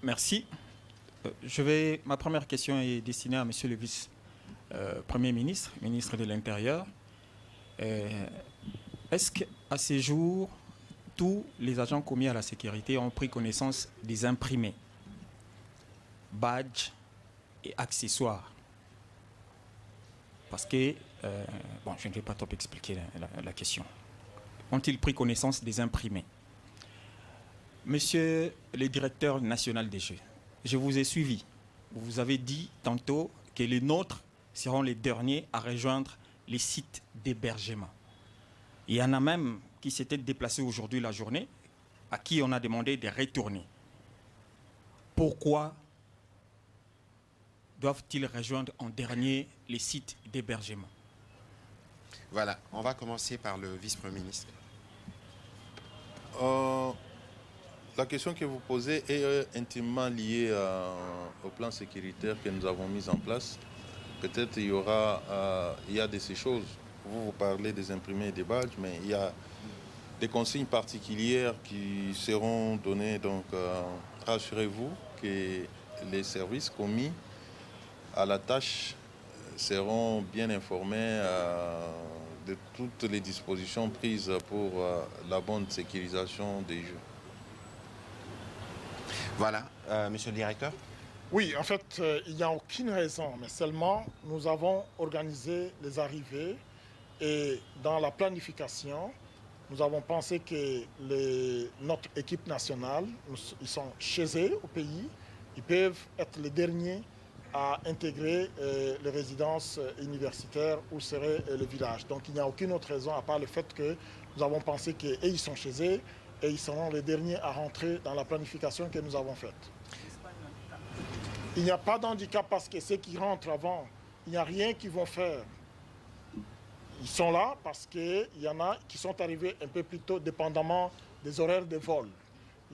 Merci. Ma première question est destinée à Monsieur le vice-premier ministre, ministre de l'Intérieur. Est-ce qu'à ce jour, tous les agents commis à la sécurité ont pris connaissance des imprimés, badges et accessoires? Parce que, je ne vais pas trop expliquer la question. Ont-ils pris connaissance des imprimés? Monsieur le directeur national des Jeux, je vous ai suivi. Vous avez dit tantôt que les nôtres seront les derniers à rejoindre les sites d'hébergement. Il y en a même qui s'étaient déplacés aujourd'hui la journée, à qui on a demandé de retourner. Pourquoi doivent-ils rejoindre en dernier les sites d'hébergement? Voilà, on va commencer par le vice-premier ministre. La question que vous posez est intimement liée au plan sécuritaire que nous avons mis en place. Peut-être il y a de ces choses. Vous parlez des imprimés et des badges, mais il y a des consignes particulières qui seront données. Donc, rassurez-vous que les services commis à la tâche seront bien informés de toutes les dispositions prises pour la bonne sécurisation des Jeux. Voilà, monsieur le directeur. Oui, en fait, il n'y a aucune raison, mais seulement nous avons organisé les arrivées et dans la planification, nous avons pensé que notre équipe nationale, ils sont chez eux au pays, ils peuvent être les derniers à intégrer les résidences universitaires où serait le village. Donc il n'y a aucune autre raison à part le fait que nous avons pensé qu'ils sont chez eux et ils seront les derniers à rentrer dans la planification que nous avons faite. Il n'y a pas d'handicap parce que ceux qui rentrent avant, il n'y a rien qu'ils vont faire. Ils sont là parce qu'il y en a qui sont arrivés un peu plus tôt, dépendamment des horaires de vol.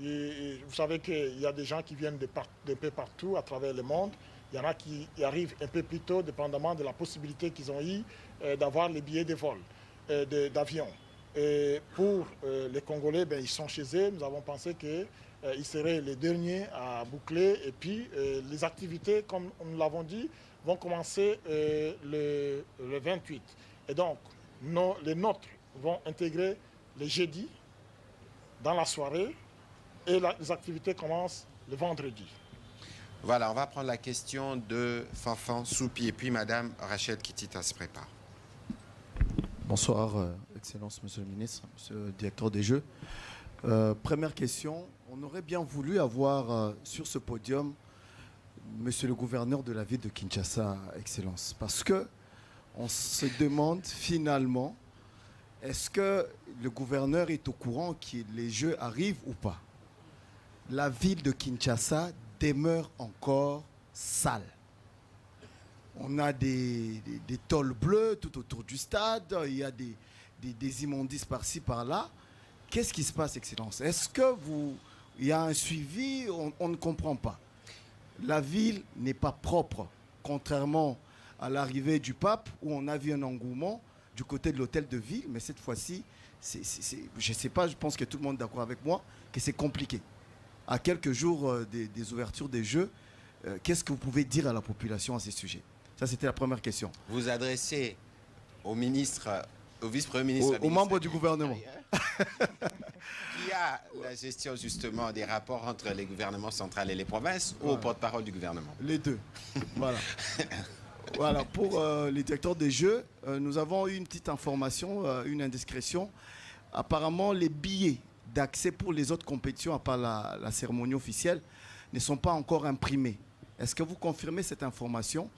Et vous savez qu'il y a des gens qui viennent de peu partout à travers le monde. Il y en a qui arrivent un peu plus tôt, dépendamment de la possibilité qu'ils ont eu d'avoir les billets de vol, d'avion. Et pour les Congolais, ils sont chez eux. Nous avons pensé qu'ils seraient les derniers à boucler. Et puis, les activités, comme nous l'avons dit, vont commencer le 28. Et donc, les nôtres vont intégrer les jeudis dans la soirée et les activités commencent le vendredi. Voilà, on va prendre la question de Fanfan Soupi et puis Madame Rachel Kitita se prépare. Bonsoir, Excellence, Monsieur le Ministre, Monsieur le Directeur des Jeux. Première question, on aurait bien voulu avoir sur ce podium Monsieur le Gouverneur de la ville de Kinshasa, Excellence, parce que on se demande finalement, est-ce que le gouverneur est au courant que les Jeux arrivent ou pas? La ville de Kinshasa demeure encore sale. On a des tôles bleues tout autour du stade. Il y a des immondices par-ci, par-là. Qu'est-ce qui se passe, Excellence? Est-ce que il y a un suivi? On ne comprend pas. La ville n'est pas propre, contrairement à l'arrivée du pape, où on a vu un engouement du côté de l'hôtel de ville. Mais cette fois-ci, je ne sais pas, je pense que tout le monde est d'accord avec moi, que c'est compliqué. À quelques jours des ouvertures des Jeux, qu'est-ce que vous pouvez dire à la population à ces sujets? Ça, c'était la première question. Vous adressez au ministre, au vice-premier ministre... Aux membres du gouvernement. Qui a la gestion justement des rapports entre les gouvernements centrales et les provinces, ou au porte-parole du gouvernement? Les deux. Voilà. Voilà, pour les directeurs des Jeux, nous avons eu une petite information, une indiscrétion. Apparemment, les billets d'accès pour les autres compétitions, à part la cérémonie officielle, ne sont pas encore imprimés. Est-ce que vous confirmez cette information?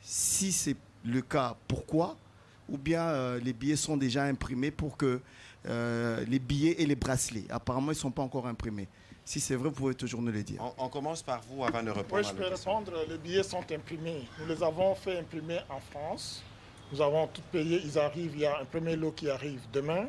Si c'est le cas, pourquoi? Ou bien les billets sont déjà imprimés pour que les billets et les bracelets, apparemment, ils ne sont pas encore imprimés. Si c'est vrai, vous pouvez toujours nous le dire. On commence par vous avant de répondre. Oui, je peux répondre. Les billets sont imprimés. Nous les avons fait imprimer en France. Nous avons tout payé. Ils arrivent. Il y a un premier lot qui arrive demain.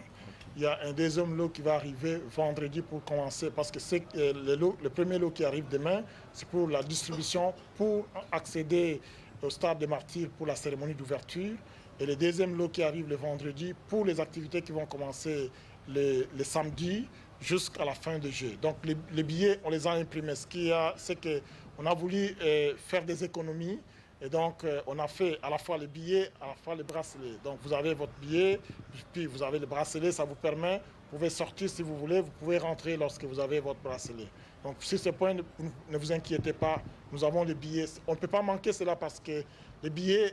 Il y a un deuxième lot qui va arriver vendredi pour commencer. Parce que le premier lot qui arrive demain, c'est pour la distribution, pour accéder au stade des Martyrs pour la cérémonie d'ouverture. Et le deuxième lot qui arrive le vendredi pour les activités qui vont commencer le samedi jusqu'à la fin du jeu. Donc les billets, on les a imprimés. Ce qu'il y a, c'est qu'on a voulu faire des économies. Et donc, on a fait à la fois les billets, à la fois les bracelets. Donc, vous avez votre billet, puis vous avez le bracelet, ça vous permet, vous pouvez sortir si vous voulez, vous pouvez rentrer lorsque vous avez votre bracelet. Donc, sur ce point, ne vous inquiétez pas, nous avons les billets. On ne peut pas manquer cela parce que les billets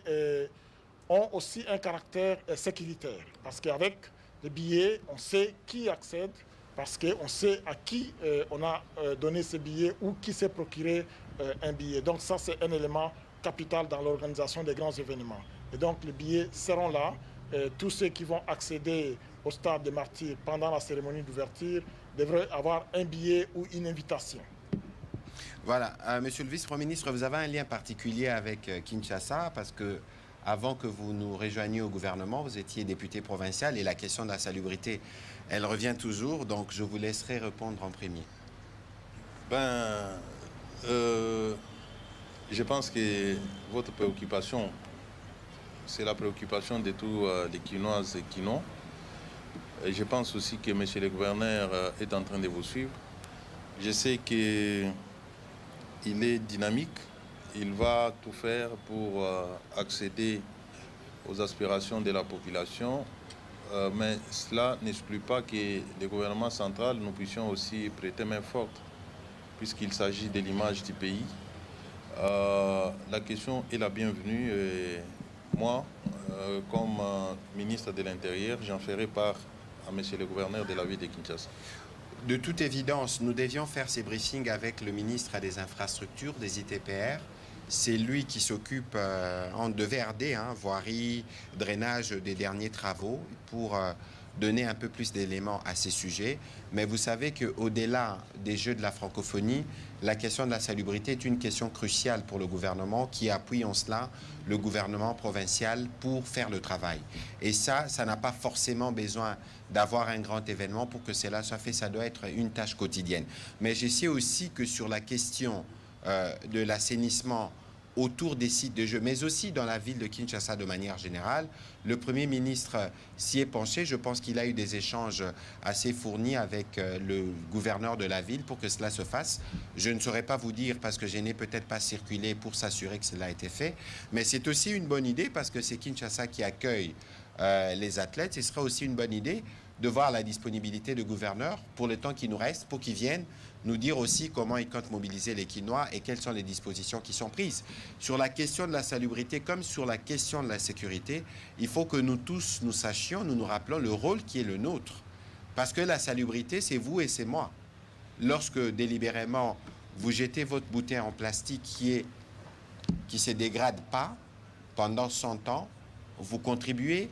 ont aussi un caractère sécuritaire. Parce qu'avec les billets, on sait qui accède, parce qu'on sait à qui on a donné ces billets ou qui s'est procuré un billet. Donc, ça, c'est un élément capital dans l'organisation des grands événements. Et donc les billets seront là. Tous ceux qui vont accéder au stade des Martyrs pendant la cérémonie d'ouverture devraient avoir un billet ou une invitation. Voilà. Monsieur le vice-premier ministre, vous avez un lien particulier avec Kinshasa parce que avant que vous nous rejoigniez au gouvernement, vous étiez député provincial et la question de la salubrité, elle revient toujours. Donc je vous laisserai répondre en premier. Je pense que votre préoccupation, c'est la préoccupation de tous les Quinoises et Quinois. Et je pense aussi que M. le gouverneur est en train de vous suivre. Je sais qu'il est dynamique. Il va tout faire pour accéder aux aspirations de la population. Mais cela n'exclut pas que le gouvernement central, nous puissions aussi prêter main forte, puisqu'il s'agit de l'image du pays. La question est la bienvenue et moi, comme ministre de l'Intérieur, j'en ferai part à M. le gouverneur de la ville de Kinshasa. De toute évidence, nous devions faire ces briefings avec le ministre des Infrastructures, des ITPR. C'est lui qui s'occupe de VRD, voirie, drainage des derniers travaux, pour donner un peu plus d'éléments à ces sujets. Mais vous savez qu'au-delà des Jeux de la francophonie, la question de la salubrité est une question cruciale pour le gouvernement qui appuie en cela le gouvernement provincial pour faire le travail. Et ça n'a pas forcément besoin d'avoir un grand événement pour que cela soit fait. Ça doit être une tâche quotidienne. Mais je sais aussi que sur la question de l'assainissement autour des sites de jeux, mais aussi dans la ville de Kinshasa de manière générale. Le Premier ministre s'y est penché. Je pense qu'il a eu des échanges assez fournis avec le gouverneur de la ville pour que cela se fasse. Je ne saurais pas vous dire parce que je n'ai peut-être pas circulé pour s'assurer que cela a été fait, mais c'est aussi une bonne idée parce que c'est Kinshasa qui accueille les athlètes. Ce sera aussi une bonne idée de voir la disponibilité du gouverneur pour le temps qui nous reste, pour qu'ils viennent nous dire aussi comment ils comptent mobiliser les Quinois et quelles sont les dispositions qui sont prises. Sur la question de la salubrité comme sur la question de la sécurité, il faut que nous tous nous sachions, nous nous rappelons le rôle qui est le nôtre. Parce que la salubrité, c'est vous et c'est moi. Lorsque délibérément, vous jetez votre bouteille en plastique qui ne se dégrade pas pendant 100 ans, vous contribuez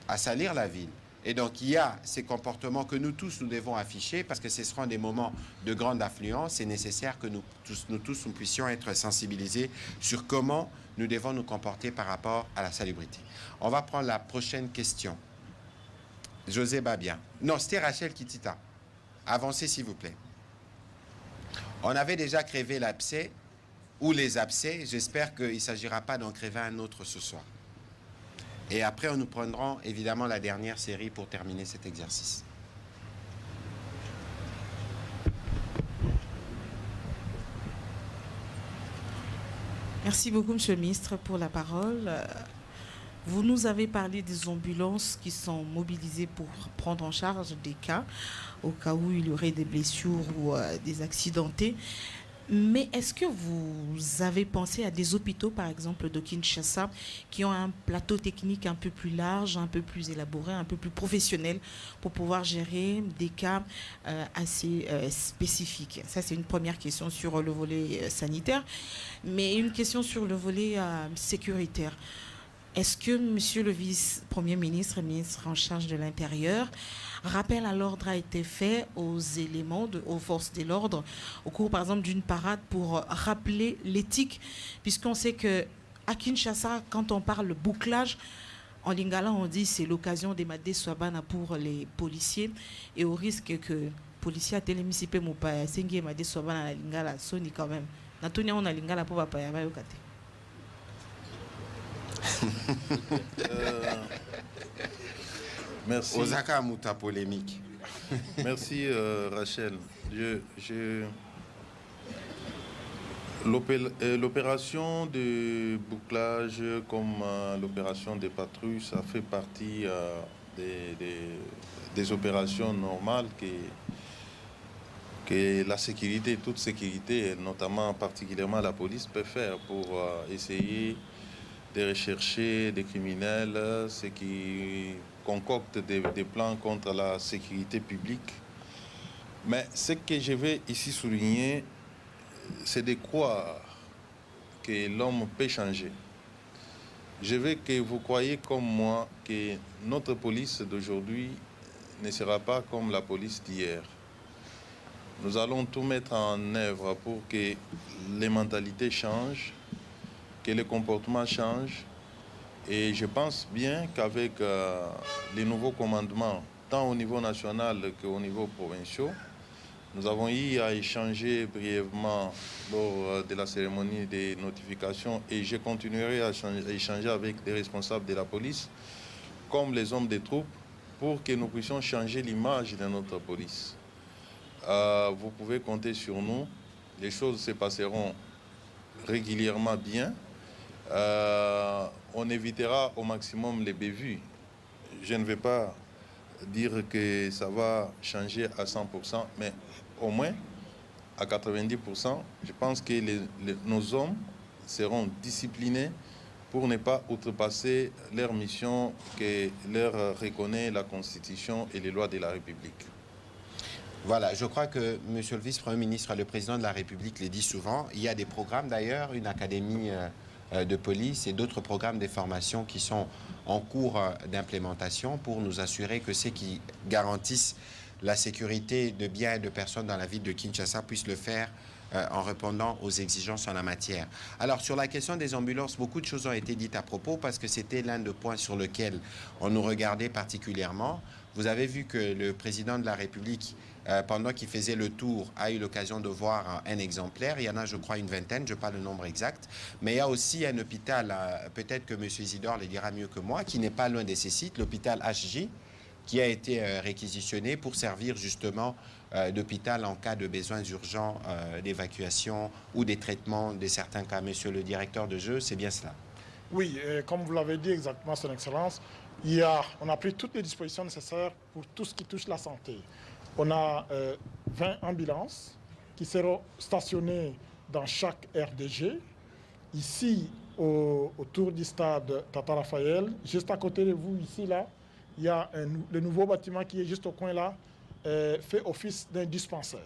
à salir la ville. Et donc, il y a ces comportements que nous tous, nous devons afficher parce que ce seront des moments de grande affluence. C'est nécessaire que nous tous, nous puissions être sensibilisés sur comment nous devons nous comporter par rapport à la salubrité. On va prendre la prochaine question. José Babien. Non, c'était Rachel Kitita. Avancez, s'il vous plaît. On avait déjà crevé l'abcès ou les abcès. J'espère qu'il ne s'agira pas d'en crever un autre ce soir. Et après, nous prendrons évidemment la dernière série pour terminer cet exercice. Merci beaucoup, Monsieur le Ministre, pour la parole. Vous nous avez parlé des ambulances qui sont mobilisées pour prendre en charge des cas, au cas où il y aurait des blessures ou des accidentés. Mais est-ce que vous avez pensé à des hôpitaux, par exemple, de Kinshasa, qui ont un plateau technique un peu plus large, un peu plus élaboré, un peu plus professionnel pour pouvoir gérer des cas assez spécifiques? Ça, c'est une première question sur le volet sanitaire. Mais une question sur le volet sécuritaire. Est-ce que Monsieur le vice-premier ministre et ministre en charge de l'Intérieur, rappel à l'ordre a été fait aux éléments, aux forces de l'ordre, au cours par exemple d'une parade pour rappeler l'éthique, puisqu'on sait qu'à Kinshasa, quand on parle bouclage, en lingala on dit c'est l'occasion de Madé Swabana pour les policiers, et au risque que les policiers télémisipé Moupaya, Sengi Madé Swabana la lingala, soni quand même. Natonia on a lingala pour Papaya, va yokate. Merci. Osaka Mouta polémique. Merci Rachel. L'opération de bouclage comme l'opération des patrouilles, ça fait partie des opérations normales que la sécurité, toute sécurité, et notamment particulièrement la police, peut faire pour essayer de rechercher des criminels, ceux qui concoctent des plans contre la sécurité publique. Mais ce que je vais ici souligner, c'est de croire que l'homme peut changer. Je veux que vous croyiez comme moi que notre police d'aujourd'hui ne sera pas comme la police d'hier. Nous allons tout mettre en œuvre pour que les mentalités changent, que les comportements changent. Et je pense bien qu'avec les nouveaux commandements, tant au niveau national qu'au niveau provincial, nous avons eu à échanger brièvement lors de la cérémonie de notification et je continuerai à échanger avec les responsables de la police, comme les hommes des troupes, pour que nous puissions changer l'image de notre police. Vous pouvez compter sur nous, les choses se passeront régulièrement bien. On évitera au maximum les bévues. Je ne vais pas dire que ça va changer à 100%, mais au moins à 90%, je pense que nos hommes seront disciplinés pour ne pas outrepasser leur mission que leur reconnaît la Constitution et les lois de la République. Voilà, je crois que Monsieur le Vice-Premier ministre, le Président de la République le dit souvent. Il y a des programmes d'ailleurs, une académie de police et d'autres programmes de formation qui sont en cours d'implémentation pour nous assurer que ceux qui garantissent la sécurité de biens et de personnes dans la ville de Kinshasa puissent le faire en répondant aux exigences en la matière. Alors, sur la question des ambulances, beaucoup de choses ont été dites à propos parce que c'était l'un des points sur lequel on nous regardait particulièrement. Vous avez vu que le Président de la République, pendant qu'il faisait le tour, a eu l'occasion de voir un exemplaire. Il y en a, je crois, une vingtaine, je n'ai pas le nombre exact. Mais il y a aussi un hôpital, peut-être que M. Isidore le dira mieux que moi, qui n'est pas loin de ces sites, l'hôpital HJ, qui a été réquisitionné pour servir justement d'hôpital en cas de besoins urgents d'évacuation ou des traitements de certains cas. Monsieur le directeur de jeu, c'est bien cela? Oui, comme vous l'avez dit exactement, Son Excellence, on a pris toutes les dispositions nécessaires pour tout ce qui touche la santé. On a 20 ambulances qui seront stationnées dans chaque RDG. Ici, autour du stade Tata Raphaël, juste à côté de vous, ici, là, il y a le nouveau bâtiment qui est juste au coin là, fait office d'un dispensaire.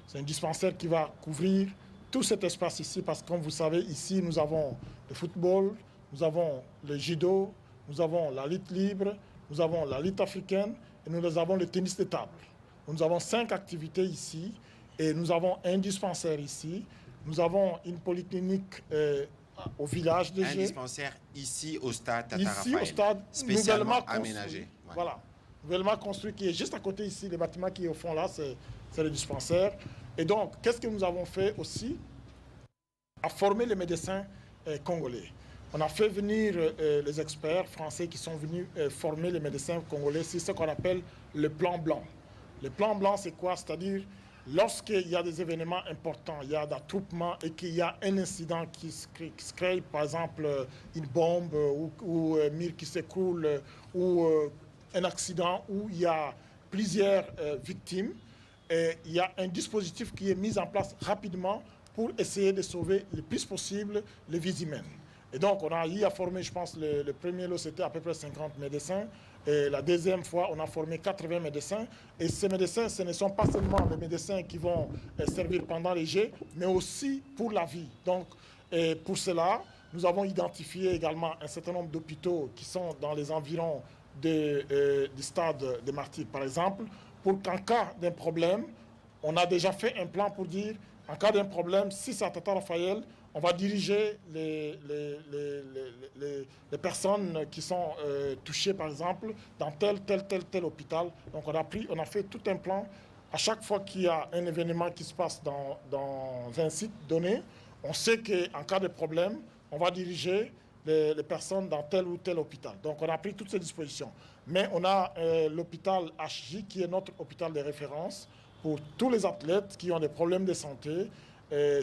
C'est un dispensaire qui va couvrir tout cet espace ici parce que comme vous savez, ici nous avons le football, nous avons le judo, nous avons la lutte libre, nous avons la lutte africaine et nous avons le tennis de table. Nous avons 5 activités ici et nous avons un dispensaire ici. Nous avons une polyclinique au village de Un dispensaire ici au stade Tata Ici Raphaël, au stade spécialement nouvellement aménagé. construit. Voilà, nouvellement construit qui est juste à côté ici. Le bâtiment qui est au fond là, c'est le dispensaire. Et donc, qu'est-ce que nous avons fait aussi? À former les médecins congolais. On a fait venir les experts français qui sont venus former les médecins congolais. C'est ce qu'on appelle le plan blanc. Le plan blanc, c'est quoi? C'est-à-dire, lorsqu'il y a des événements importants, il y a d'attroupement et qu'il y a un incident qui se crée, par exemple une bombe ou un mur qui s'écroule ou un accident où il y a plusieurs victimes, et il y a un dispositif qui est mis en place rapidement pour essayer de sauver le plus possible les vies humaines. Et donc, on a eu à former, je pense, le premier lot, c'était à peu près 50 médecins. Et la deuxième fois, on a formé 80 médecins. Et ces médecins, ce ne sont pas seulement les médecins qui vont servir pendant les jets, mais aussi pour la vie. Donc, pour cela, nous avons identifié également un certain nombre d'hôpitaux qui sont dans les environs du stade de Martyrs, par exemple, pour qu'en cas d'un problème, on a déjà fait un plan pour dire, en cas d'un problème, si c'est à Tata Raphaël, on va diriger les personnes qui sont touchées, par exemple, dans tel hôpital. Donc on a fait tout un plan. À chaque fois qu'il y a un événement qui se passe dans un site donné, on sait qu'en cas de problème, on va diriger les personnes dans tel ou tel hôpital. Donc on a pris toutes ces dispositions. Mais on a l'hôpital HJ qui est notre hôpital de référence pour tous les athlètes qui ont des problèmes de santé.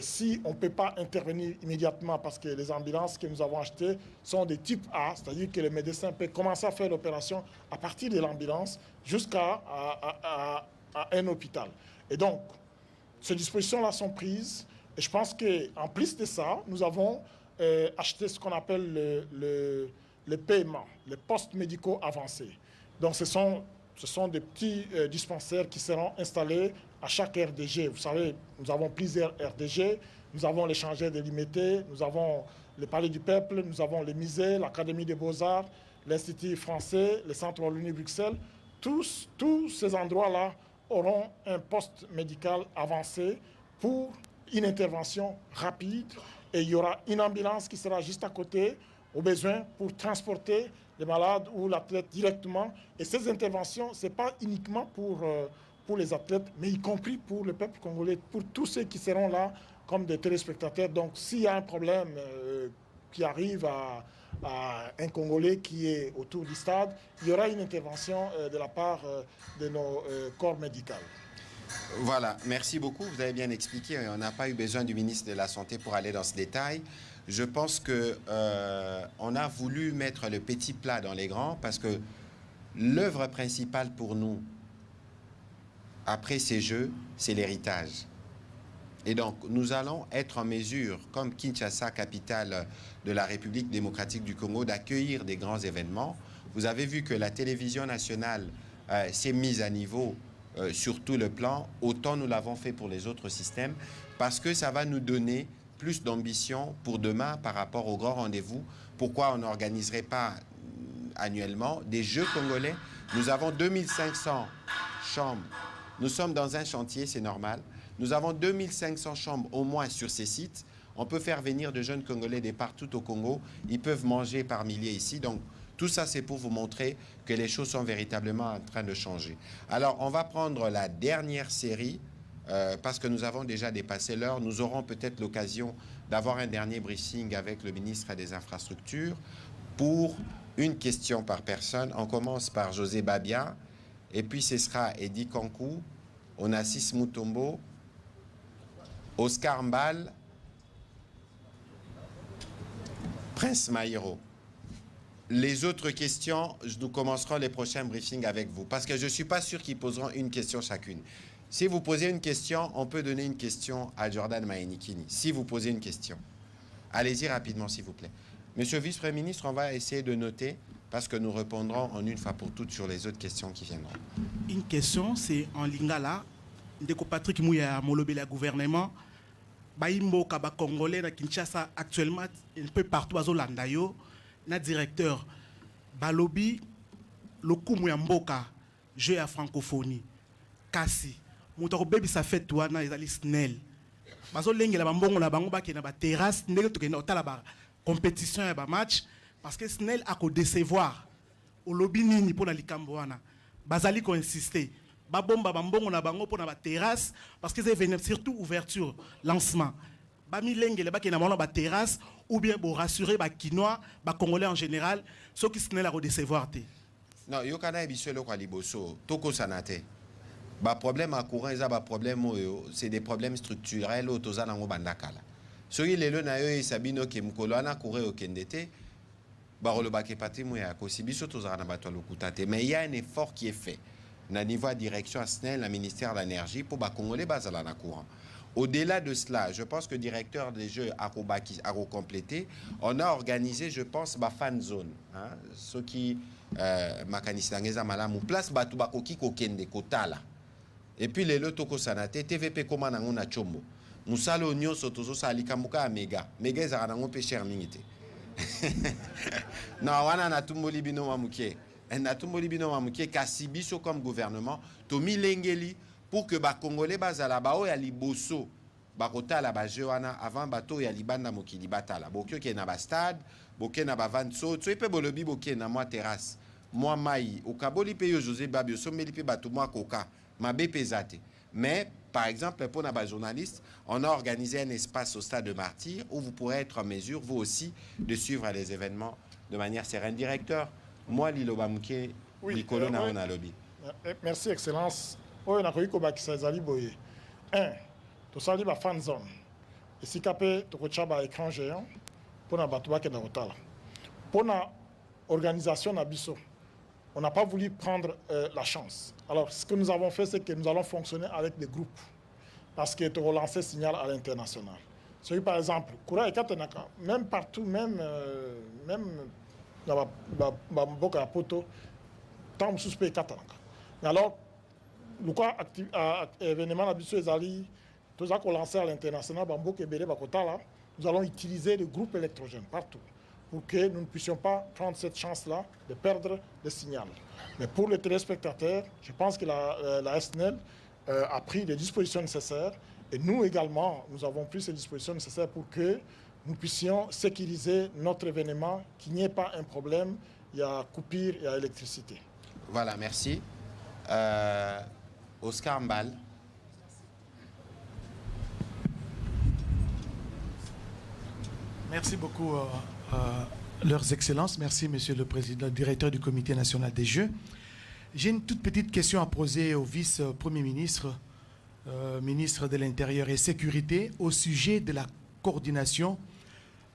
Si on ne peut pas intervenir immédiatement parce que les ambulances que nous avons achetées sont des types A, c'est-à-dire que le médecin peut commencer à faire l'opération à partir de l'ambulance jusqu'à un hôpital. Et donc, ces dispositions-là sont prises. Et je pense qu'en plus de ça, nous avons acheté ce qu'on appelle le paiement, les postes médicaux avancés. Donc, ce sont des petits dispensaires qui seront installés à chaque RDG. Vous savez, nous avons plusieurs RDG. Nous avons l'échangeur délimité, nous avons le Palais du Peuple, nous avons le musée, l'Académie des Beaux-Arts, l'Institut français, le Centre Wallonie-Bruxelles. Tous ces endroits-là auront un poste médical avancé pour une intervention rapide. Et il y aura une ambulance qui sera juste à côté, au besoin, pour transporter les malades ou l'athlète directement. Et ces interventions, ce n'est pas uniquement pour les athlètes, mais y compris pour le peuple congolais, pour tous ceux qui seront là comme des téléspectateurs. Donc, s'il y a un problème qui arrive à un Congolais qui est autour du stade, il y aura une intervention de la part de nos corps médicaux. Voilà, merci beaucoup. Vous avez bien expliqué. On n'a pas eu besoin du ministre de la Santé pour aller dans ce détail. Je pense qu'on a voulu mettre le petit plat dans les grands parce que l'œuvre principale pour nous, après ces Jeux, c'est l'héritage. Et donc, nous allons être en mesure, comme Kinshasa, capitale de la République démocratique du Congo, d'accueillir des grands événements. Vous avez vu que la télévision nationale s'est mise à niveau sur tout le plan. Autant nous l'avons fait pour les autres systèmes, parce que ça va nous donner plus d'ambition pour demain par rapport au grand rendez-vous. Pourquoi on n'organiserait pas annuellement des Jeux congolais? Nous avons 2500 chambres. Nous sommes dans un chantier, c'est normal. Nous avons 2500 chambres au moins sur ces sites. On peut faire venir de jeunes Congolais de partout au Congo. Ils peuvent manger par milliers ici. Donc, tout ça, c'est pour vous montrer que les choses sont véritablement en train de changer. Alors, on va prendre la dernière série parce que nous avons déjà dépassé l'heure. Nous aurons peut-être l'occasion d'avoir un dernier briefing avec le ministre des Infrastructures pour une question par personne. On commence par José Babia. Et puis, ce sera Eddie Kankou, Onassis Mutombo, Oscar Mbal, Prince Maïro. Les autres questions, nous commencerons les prochains briefings avec vous. Parce que je ne suis pas sûr qu'ils poseront une question chacune. Si vous posez une question, on peut donner une question à Jordan Maïnikini. Si vous posez une question. Allez-y rapidement, s'il vous plaît. Monsieur le vice-premier ministre, on va essayer de noter parce que nous répondrons en une fois pour toutes sur les autres questions qui viendront. Une question, c'est en Lingala. Ndeko Patrick Mouya Molobé, le gouvernement. Baïmbo Kaba Congolais, na Kinshasa, actuellement, un peu partout à Zolandayo, na directeur Balobi, lokumu ya mboka jeu ya francophonie kasi moto akobebisa fete wana ezali SNEL bazolengela bambongo na bango bakende ba terrasse ndenge tokende otala ba compétition ya ba match parce que SNEL akodecevoir olobi nini mpona likambo wana bazali koinsister babomba bambongo na bango mpona ba terrasse parce que c'est surtout ouverture lancement bamilengele bakende na ba terrasse ou bien pour rassurer ba Kinois ba Congolais en général ceux qui SNEL akodecevoir te. Non, yokana ebiselo kwa liboso toko sanate. Ba problème à courant eza ba problème c'est des problèmes structurels au tozana ngo bandakala. Soki lelo na yo esabino ke mukolo ana courir au kendete ba roloba ke patimu ya kosibiso tozana na bato lokutate mais il y a un effort qui est fait na niveau de direction SNEL, la ministère de l'énergie pour ba congolais bazala na courant. Au-delà de cela, je pense que le directeur des Jeux a complété. On a organisé, je pense, ma fan zone. Hein, ceux qui makanistangeza malamu place batu bakoki kokende kotala. Et puis les lotoko sanate TVP koma nango na chombo. Musalo nyonso tozo salika muka mega. Mega za nango pe cher mingite. Na wana na tumboli bino mamuke. Na tumboli bino mamuke kasibiso comme gouvernement to milengeli pour que ba Congolais bazala bao ya liboso bakota la ba jeu wana avant bato ya libanda mokili batala bokyo ke na ba stade boké na ba vanso tu pe bolobi boké na moi terrasse moi mai okaboli pe yo José Babio someli pe bato moi coca mabe pesate mais par exemple pour na ba journaliste on a organisé un espace au stade de Martyrs où vous pourrez être en mesure vous aussi de suivre les événements de manière sereine. Directeur moi liloba muke Nicolo na on a lobby. Merci excellence. Oui, na koyiko ba kisazali boye. To sali ba fan zone. Et si capé to kocha ba écran géant pour na batu ba ke na hotala. Pour na organisation na biso. On n'a pas voulu prendre la chance. Alors ce que nous avons fait c'est que nous allons fonctionner avec des groupes parce que to relancer signal à l'international. Celui par exemple, Koura et Katenaka, même partout même dans ba mboka poto tant suspect Katenaka. Mais alors le quoi événement habituel ezali tous ça qu'on lance à l'international bambo kebele bakota là nous allons utiliser des groupes électrogènes partout pour que nous ne puissions pas prendre cette chance là de perdre le signal. Mais pour les téléspectateurs, je pense que la SNEL a pris les dispositions nécessaires et nous également nous avons pris ces dispositions nécessaires pour que nous puissions sécuriser notre événement, qu'il n'y ait pas un problème, il y a coupure, il y a électricité. Voilà, merci. Oscar Mbal. Merci beaucoup, leurs excellences. Merci, monsieur le président, directeur du Comité national des Jeux. J'ai une toute petite question à poser au vice-premier ministre, ministre de l'Intérieur et Sécurité, au sujet de la coordination,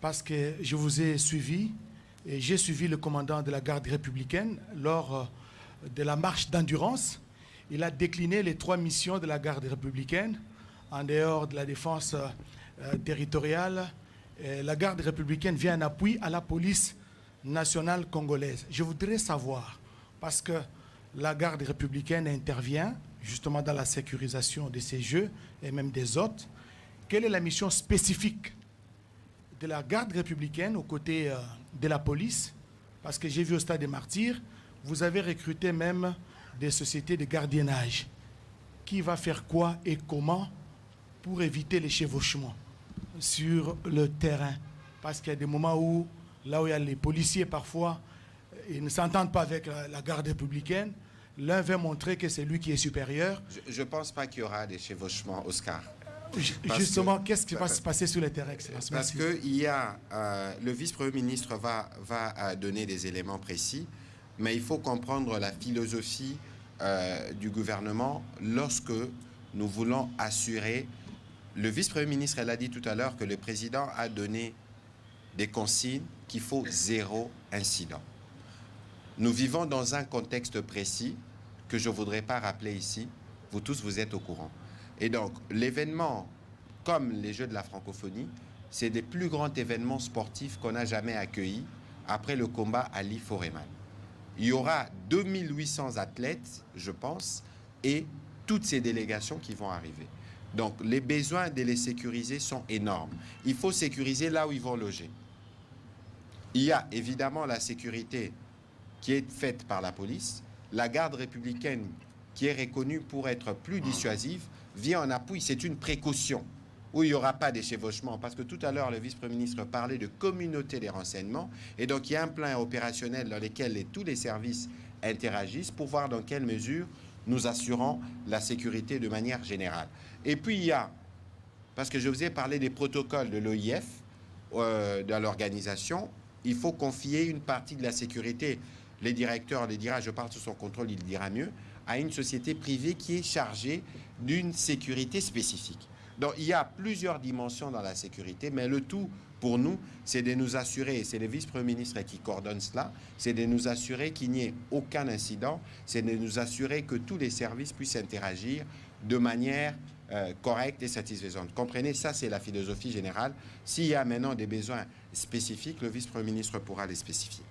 parce que je vous ai suivi, et j'ai suivi le commandant de la garde républicaine lors de la marche d'endurance. Il a décliné les 3 missions de la garde républicaine en dehors de la défense territoriale. La garde républicaine vient en appui à la police nationale congolaise. Je voudrais savoir, parce que la garde républicaine intervient justement dans la sécurisation de ces jeux et même des autres, quelle est la mission spécifique de la garde républicaine aux côtés de la police? Parce que j'ai vu au stade des Martyrs, vous avez recruté même des sociétés de gardiennage. Qui va faire quoi et comment pour éviter les chevauchements sur le terrain? Parce qu'il y a des moments où, là où il y a les policiers, parfois, ils ne s'entendent pas avec la garde républicaine. L'un veut montrer que c'est lui qui est supérieur. Je ne pense pas qu'il y aura des chevauchements, Oscar. Justement, qu'est-ce qui va se passer sur le terrain, Excellence? Parce que il y a, le vice-premier ministre va donner des éléments précis, mais il faut comprendre la philosophie du gouvernement lorsque nous voulons assurer. Le vice-premier ministre, elle a dit tout à l'heure que le président a donné des consignes qu'il faut 0 incident. Nous vivons dans un contexte précis que je ne voudrais pas rappeler ici. Vous tous, vous êtes au courant. Et donc, l'événement, comme les Jeux de la francophonie, c'est des plus grands événements sportifs qu'on n'a jamais accueillis après le combat Ali Foreman. Il y aura 2800 athlètes, je pense, et toutes ces délégations qui vont arriver. Donc, les besoins de les sécuriser sont énormes. Il faut sécuriser là où ils vont loger. Il y a évidemment la sécurité qui est faite par la police, la garde républicaine, qui est reconnue pour être plus dissuasive, vient en appui. C'est une précaution où il n'y aura pas d'échevauchement. Parce que tout à l'heure, le vice-premier ministre parlait de communauté des renseignements. Et donc, il y a un plan opérationnel dans lequel tous les services interagissent pour voir dans quelle mesure nous assurons la sécurité de manière générale. Et puis, il y a, parce que je vous ai parlé des protocoles de l'OIF, dans l'organisation, il faut confier une partie de la sécurité. Les directeurs le dira, je parle sous son contrôle, il dira mieux, à une société privée qui est chargée d'une sécurité spécifique. Donc, il y a plusieurs dimensions dans la sécurité, mais le tout, pour nous, c'est de nous assurer, et c'est le vice-premier ministre qui coordonne cela, c'est de nous assurer qu'il n'y ait aucun incident, c'est de nous assurer que tous les services puissent interagir de manière correcte et satisfaisante. Comprenez, ça, c'est la philosophie générale. S'il y a maintenant des besoins spécifiques, le vice-premier ministre pourra les spécifier.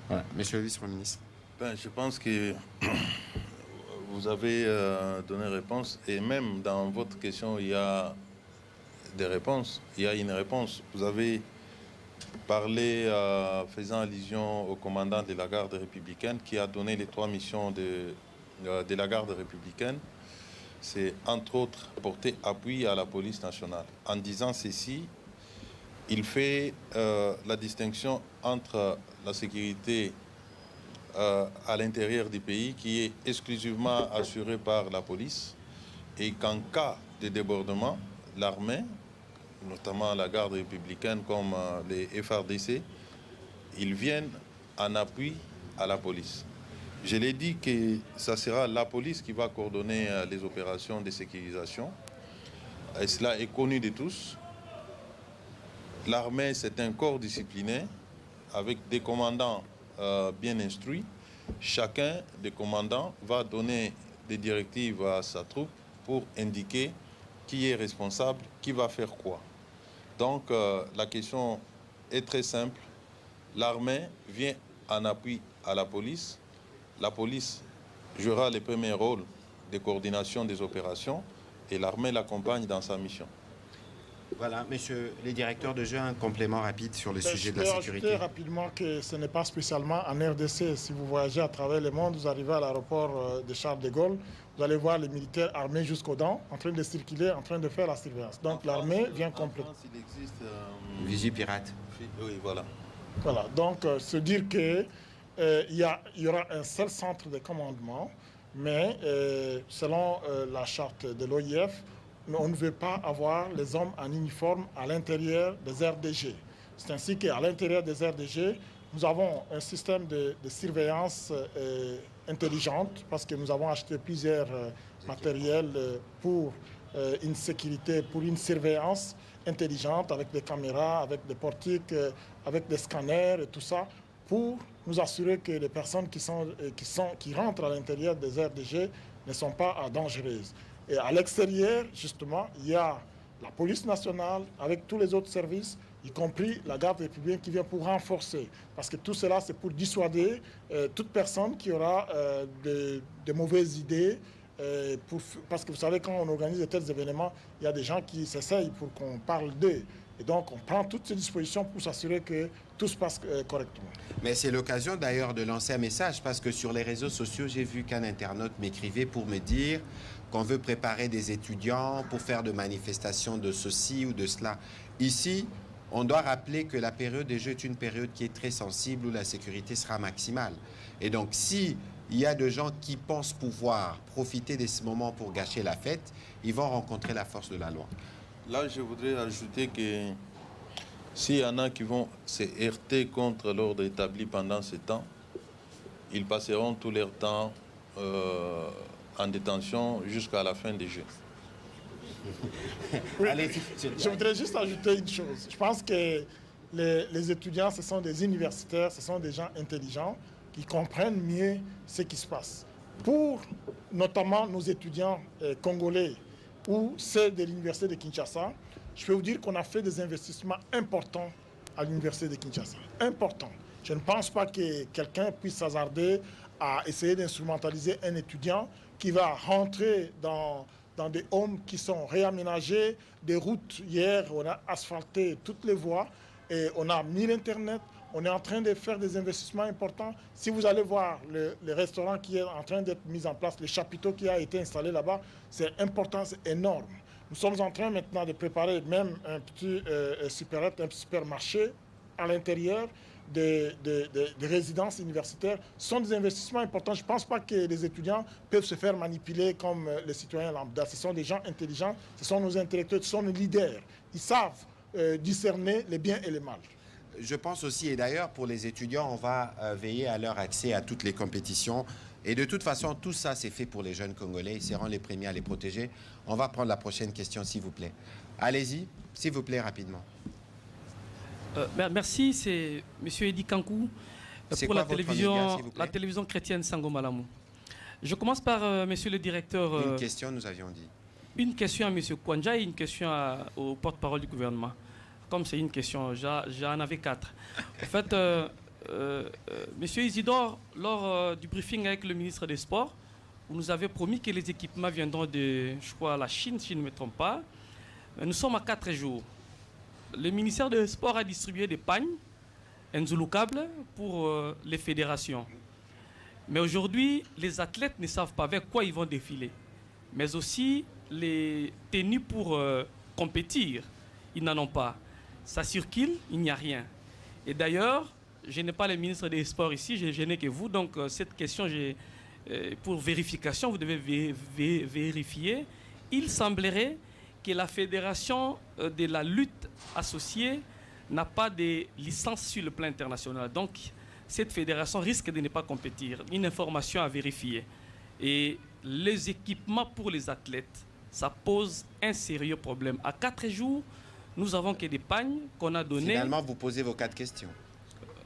Voilà. Monsieur le vice-premier ministre. Ben, je pense que vous avez donné réponse, et même dans votre question, il y a des réponses. Il y a une réponse. Vous avez parlé, faisant allusion au commandant de la garde républicaine qui a donné les 3 missions de la garde républicaine. C'est entre autres porter appui à la police nationale. En disant ceci, il fait la distinction entre la sécurité à l'intérieur du pays qui est exclusivement assurée par la police et qu'en cas de débordement, l'armée, notamment la garde républicaine comme les FARDC, ils viennent en appui à la police. Je l'ai dit que ça sera la police qui va coordonner les opérations de sécurisation. Et cela est connu de tous. L'armée, c'est un corps discipliné avec des commandants bien instruits. Chacun des commandants va donner des directives à sa troupe pour indiquer qui est responsable, qui va faire quoi. Donc la question est très simple. L'armée vient en appui à la police. La police jouera le premier rôle de coordination des opérations et l'armée l'accompagne dans sa mission. Voilà, monsieur le directeur de jeu, un complément rapide sur le sujet de la sécurité. Je peux ajouter rapidement que ce n'est pas spécialement en RDC. Si vous voyagez à travers le monde, vous arrivez à l'aéroport de Charles de Gaulle, vous allez voir les militaires armés jusqu'aux dents, en train de circuler, en train de faire la surveillance. Donc l'armée vient compléter. Il existe Vigipirate. Oui, voilà. Voilà, donc se dire que il y aura un seul centre de commandement, mais selon la charte de l'OIF, on ne veut pas avoir les hommes en uniforme à l'intérieur des RDG. C'est ainsi qu'à l'intérieur des RDG, nous avons un système de surveillance intelligente parce que nous avons acheté plusieurs matériels pour une sécurité, pour une surveillance intelligente avec des caméras, avec des portiques, avec des scanners et tout ça, pour nous assurer que les personnes qui rentrent à l'intérieur des RDG ne sont pas dangereuses. Et à l'extérieur, justement, il y a la police nationale avec tous les autres services, y compris la garde républicaine qui vient pour renforcer. Parce que tout cela, c'est pour dissuader toute personne qui aura de mauvaises idées. Parce que vous savez, quand on organise de tels événements, il y a des gens qui s'essayent pour qu'on parle d'eux. Et donc, on prend toutes ces dispositions pour s'assurer que tout se passe correctement. Mais c'est l'occasion d'ailleurs de lancer un message parce que sur les réseaux sociaux, j'ai vu qu'un internaute m'écrivait pour me dire qu'on veut préparer des étudiants pour faire de manifestations de ceci ou de cela. Ici, on doit rappeler que la période des Jeux est une période qui est très sensible où la sécurité sera maximale. Et donc, si il y a des gens qui pensent pouvoir profiter de ce moment pour gâcher la fête, ils vont rencontrer la force de la loi. Là, je voudrais ajouter que s'il y en a qui vont se heurter contre l'ordre établi pendant ce temps, ils passeront tout leur temps en détention jusqu'à la fin des Jeux. Oui, je voudrais juste ajouter une chose. Je pense que les étudiants, ce sont des universitaires, ce sont des gens intelligents qui comprennent mieux ce qui se passe. Pour notamment nos étudiants congolais ou ceux de l'université de Kinshasa, je peux vous dire qu'on a fait des investissements importants à l'université de Kinshasa. Importants. Je ne pense pas que quelqu'un puisse s'hasarder à essayer d'instrumentaliser un étudiant qui va rentrer dans des homes qui sont réaménagés, des routes. Hier, on a asphalté toutes les voies et on a mis l'Internet, On est en train de faire des investissements importants. Si vous allez voir le restaurant qui est en train d'être mis en place, le chapiteau qui a été installé là-bas, c'est important, c'est énorme. Nous sommes en train maintenant de préparer même un petit un supermarché à l'intérieur des résidences universitaires. Ce sont des investissements importants. Je ne pense pas que les étudiants peuvent se faire manipuler comme les citoyens lambda. Ce sont des gens intelligents, ce sont nos intellectuels, ce sont nos leaders. Ils savent discerner les biens et les mal. Je pense aussi, et d'ailleurs pour les étudiants, on va veiller à leur accès à toutes les compétitions. Et de toute façon, tout ça, c'est fait pour les jeunes Congolais. Ils seront les premiers à les protéger. On va prendre la prochaine question, s'il vous plaît. Allez-y, s'il vous plaît, rapidement. Merci, c'est M. Edi Kankou pour la télévision chrétienne Sango Malamu. Je commence par Monsieur le directeur. Une question, nous avions dit. Une question à M. Kwanja et une question au porte-parole du gouvernement. Comme c'est une question, j'en avais 4. En fait, Monsieur Isidore, lors du briefing avec le ministre des Sports, vous nous avez promis que les équipements viendront de, je crois, la Chine, si je ne me trompe pas. Nous sommes à 4 jours. Le ministère des Sports a distribué des pagnes inzulukables pour les fédérations. Mais aujourd'hui, les athlètes ne savent pas avec quoi ils vont défiler. Mais aussi, les tenues pour compétir, ils n'en ont pas. Ça circule, il n'y a rien. Et d'ailleurs, je n'ai pas le ministre des Sports ici, je n'ai que vous. Donc, cette question, pour vérification, vous devez vérifier. Il semblerait que la fédération de la lutte associée n'a pas de licence sur le plan international. Donc, cette fédération risque de ne pas compétir. Une information à vérifier. Et les équipements pour les athlètes, ça pose un sérieux problème. À 4 jours, nous avons que des pagnes qu'on a données. Finalement, vous posez vos 4 questions.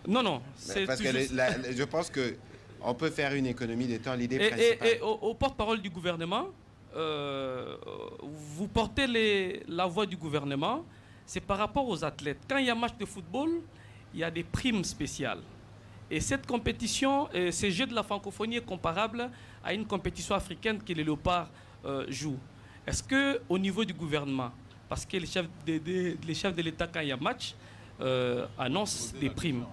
Non. Parce que je pense qu'on peut faire une économie de temps. L'idée principale. Et au porte-parole du gouvernement, vous portez la voix du gouvernement, c'est par rapport aux athlètes. Quand il y a match de football, il y a des primes spéciales. Et cette compétition, ces Jeux de la francophonie est comparable à une compétition africaine que les Léopards jouent. Est-ce qu'au niveau du gouvernement, parce que les chefs de l'État, quand il y a match, annoncent des primes.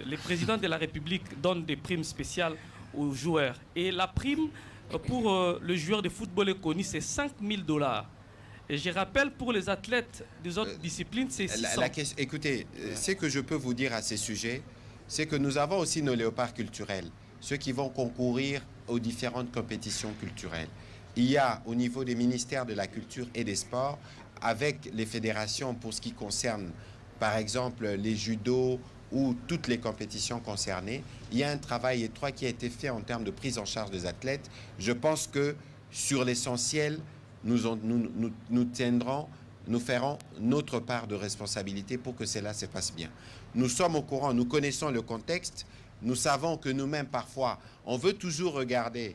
Les présidents de la République donnent des primes spéciales aux joueurs. Et la prime pour le joueur de football connu, c'est $5 000. Et je rappelle, pour les athlètes des autres disciplines, c'est 600. Écoutez, ce que je peux vous dire à ces sujets, c'est que nous avons aussi nos léopards culturels, ceux qui vont concourir aux différentes compétitions culturelles. Il y a au niveau des ministères de la Culture et des Sports, avec les fédérations pour ce qui concerne, par exemple, les judo ou toutes les compétitions concernées, il y a un travail étroit qui a été fait en termes de prise en charge des athlètes. Je pense que sur l'essentiel, nous ferons notre part de responsabilité pour que cela se passe bien. Nous sommes au courant, nous connaissons le contexte, nous savons que nous-mêmes, parfois, on veut toujours regarder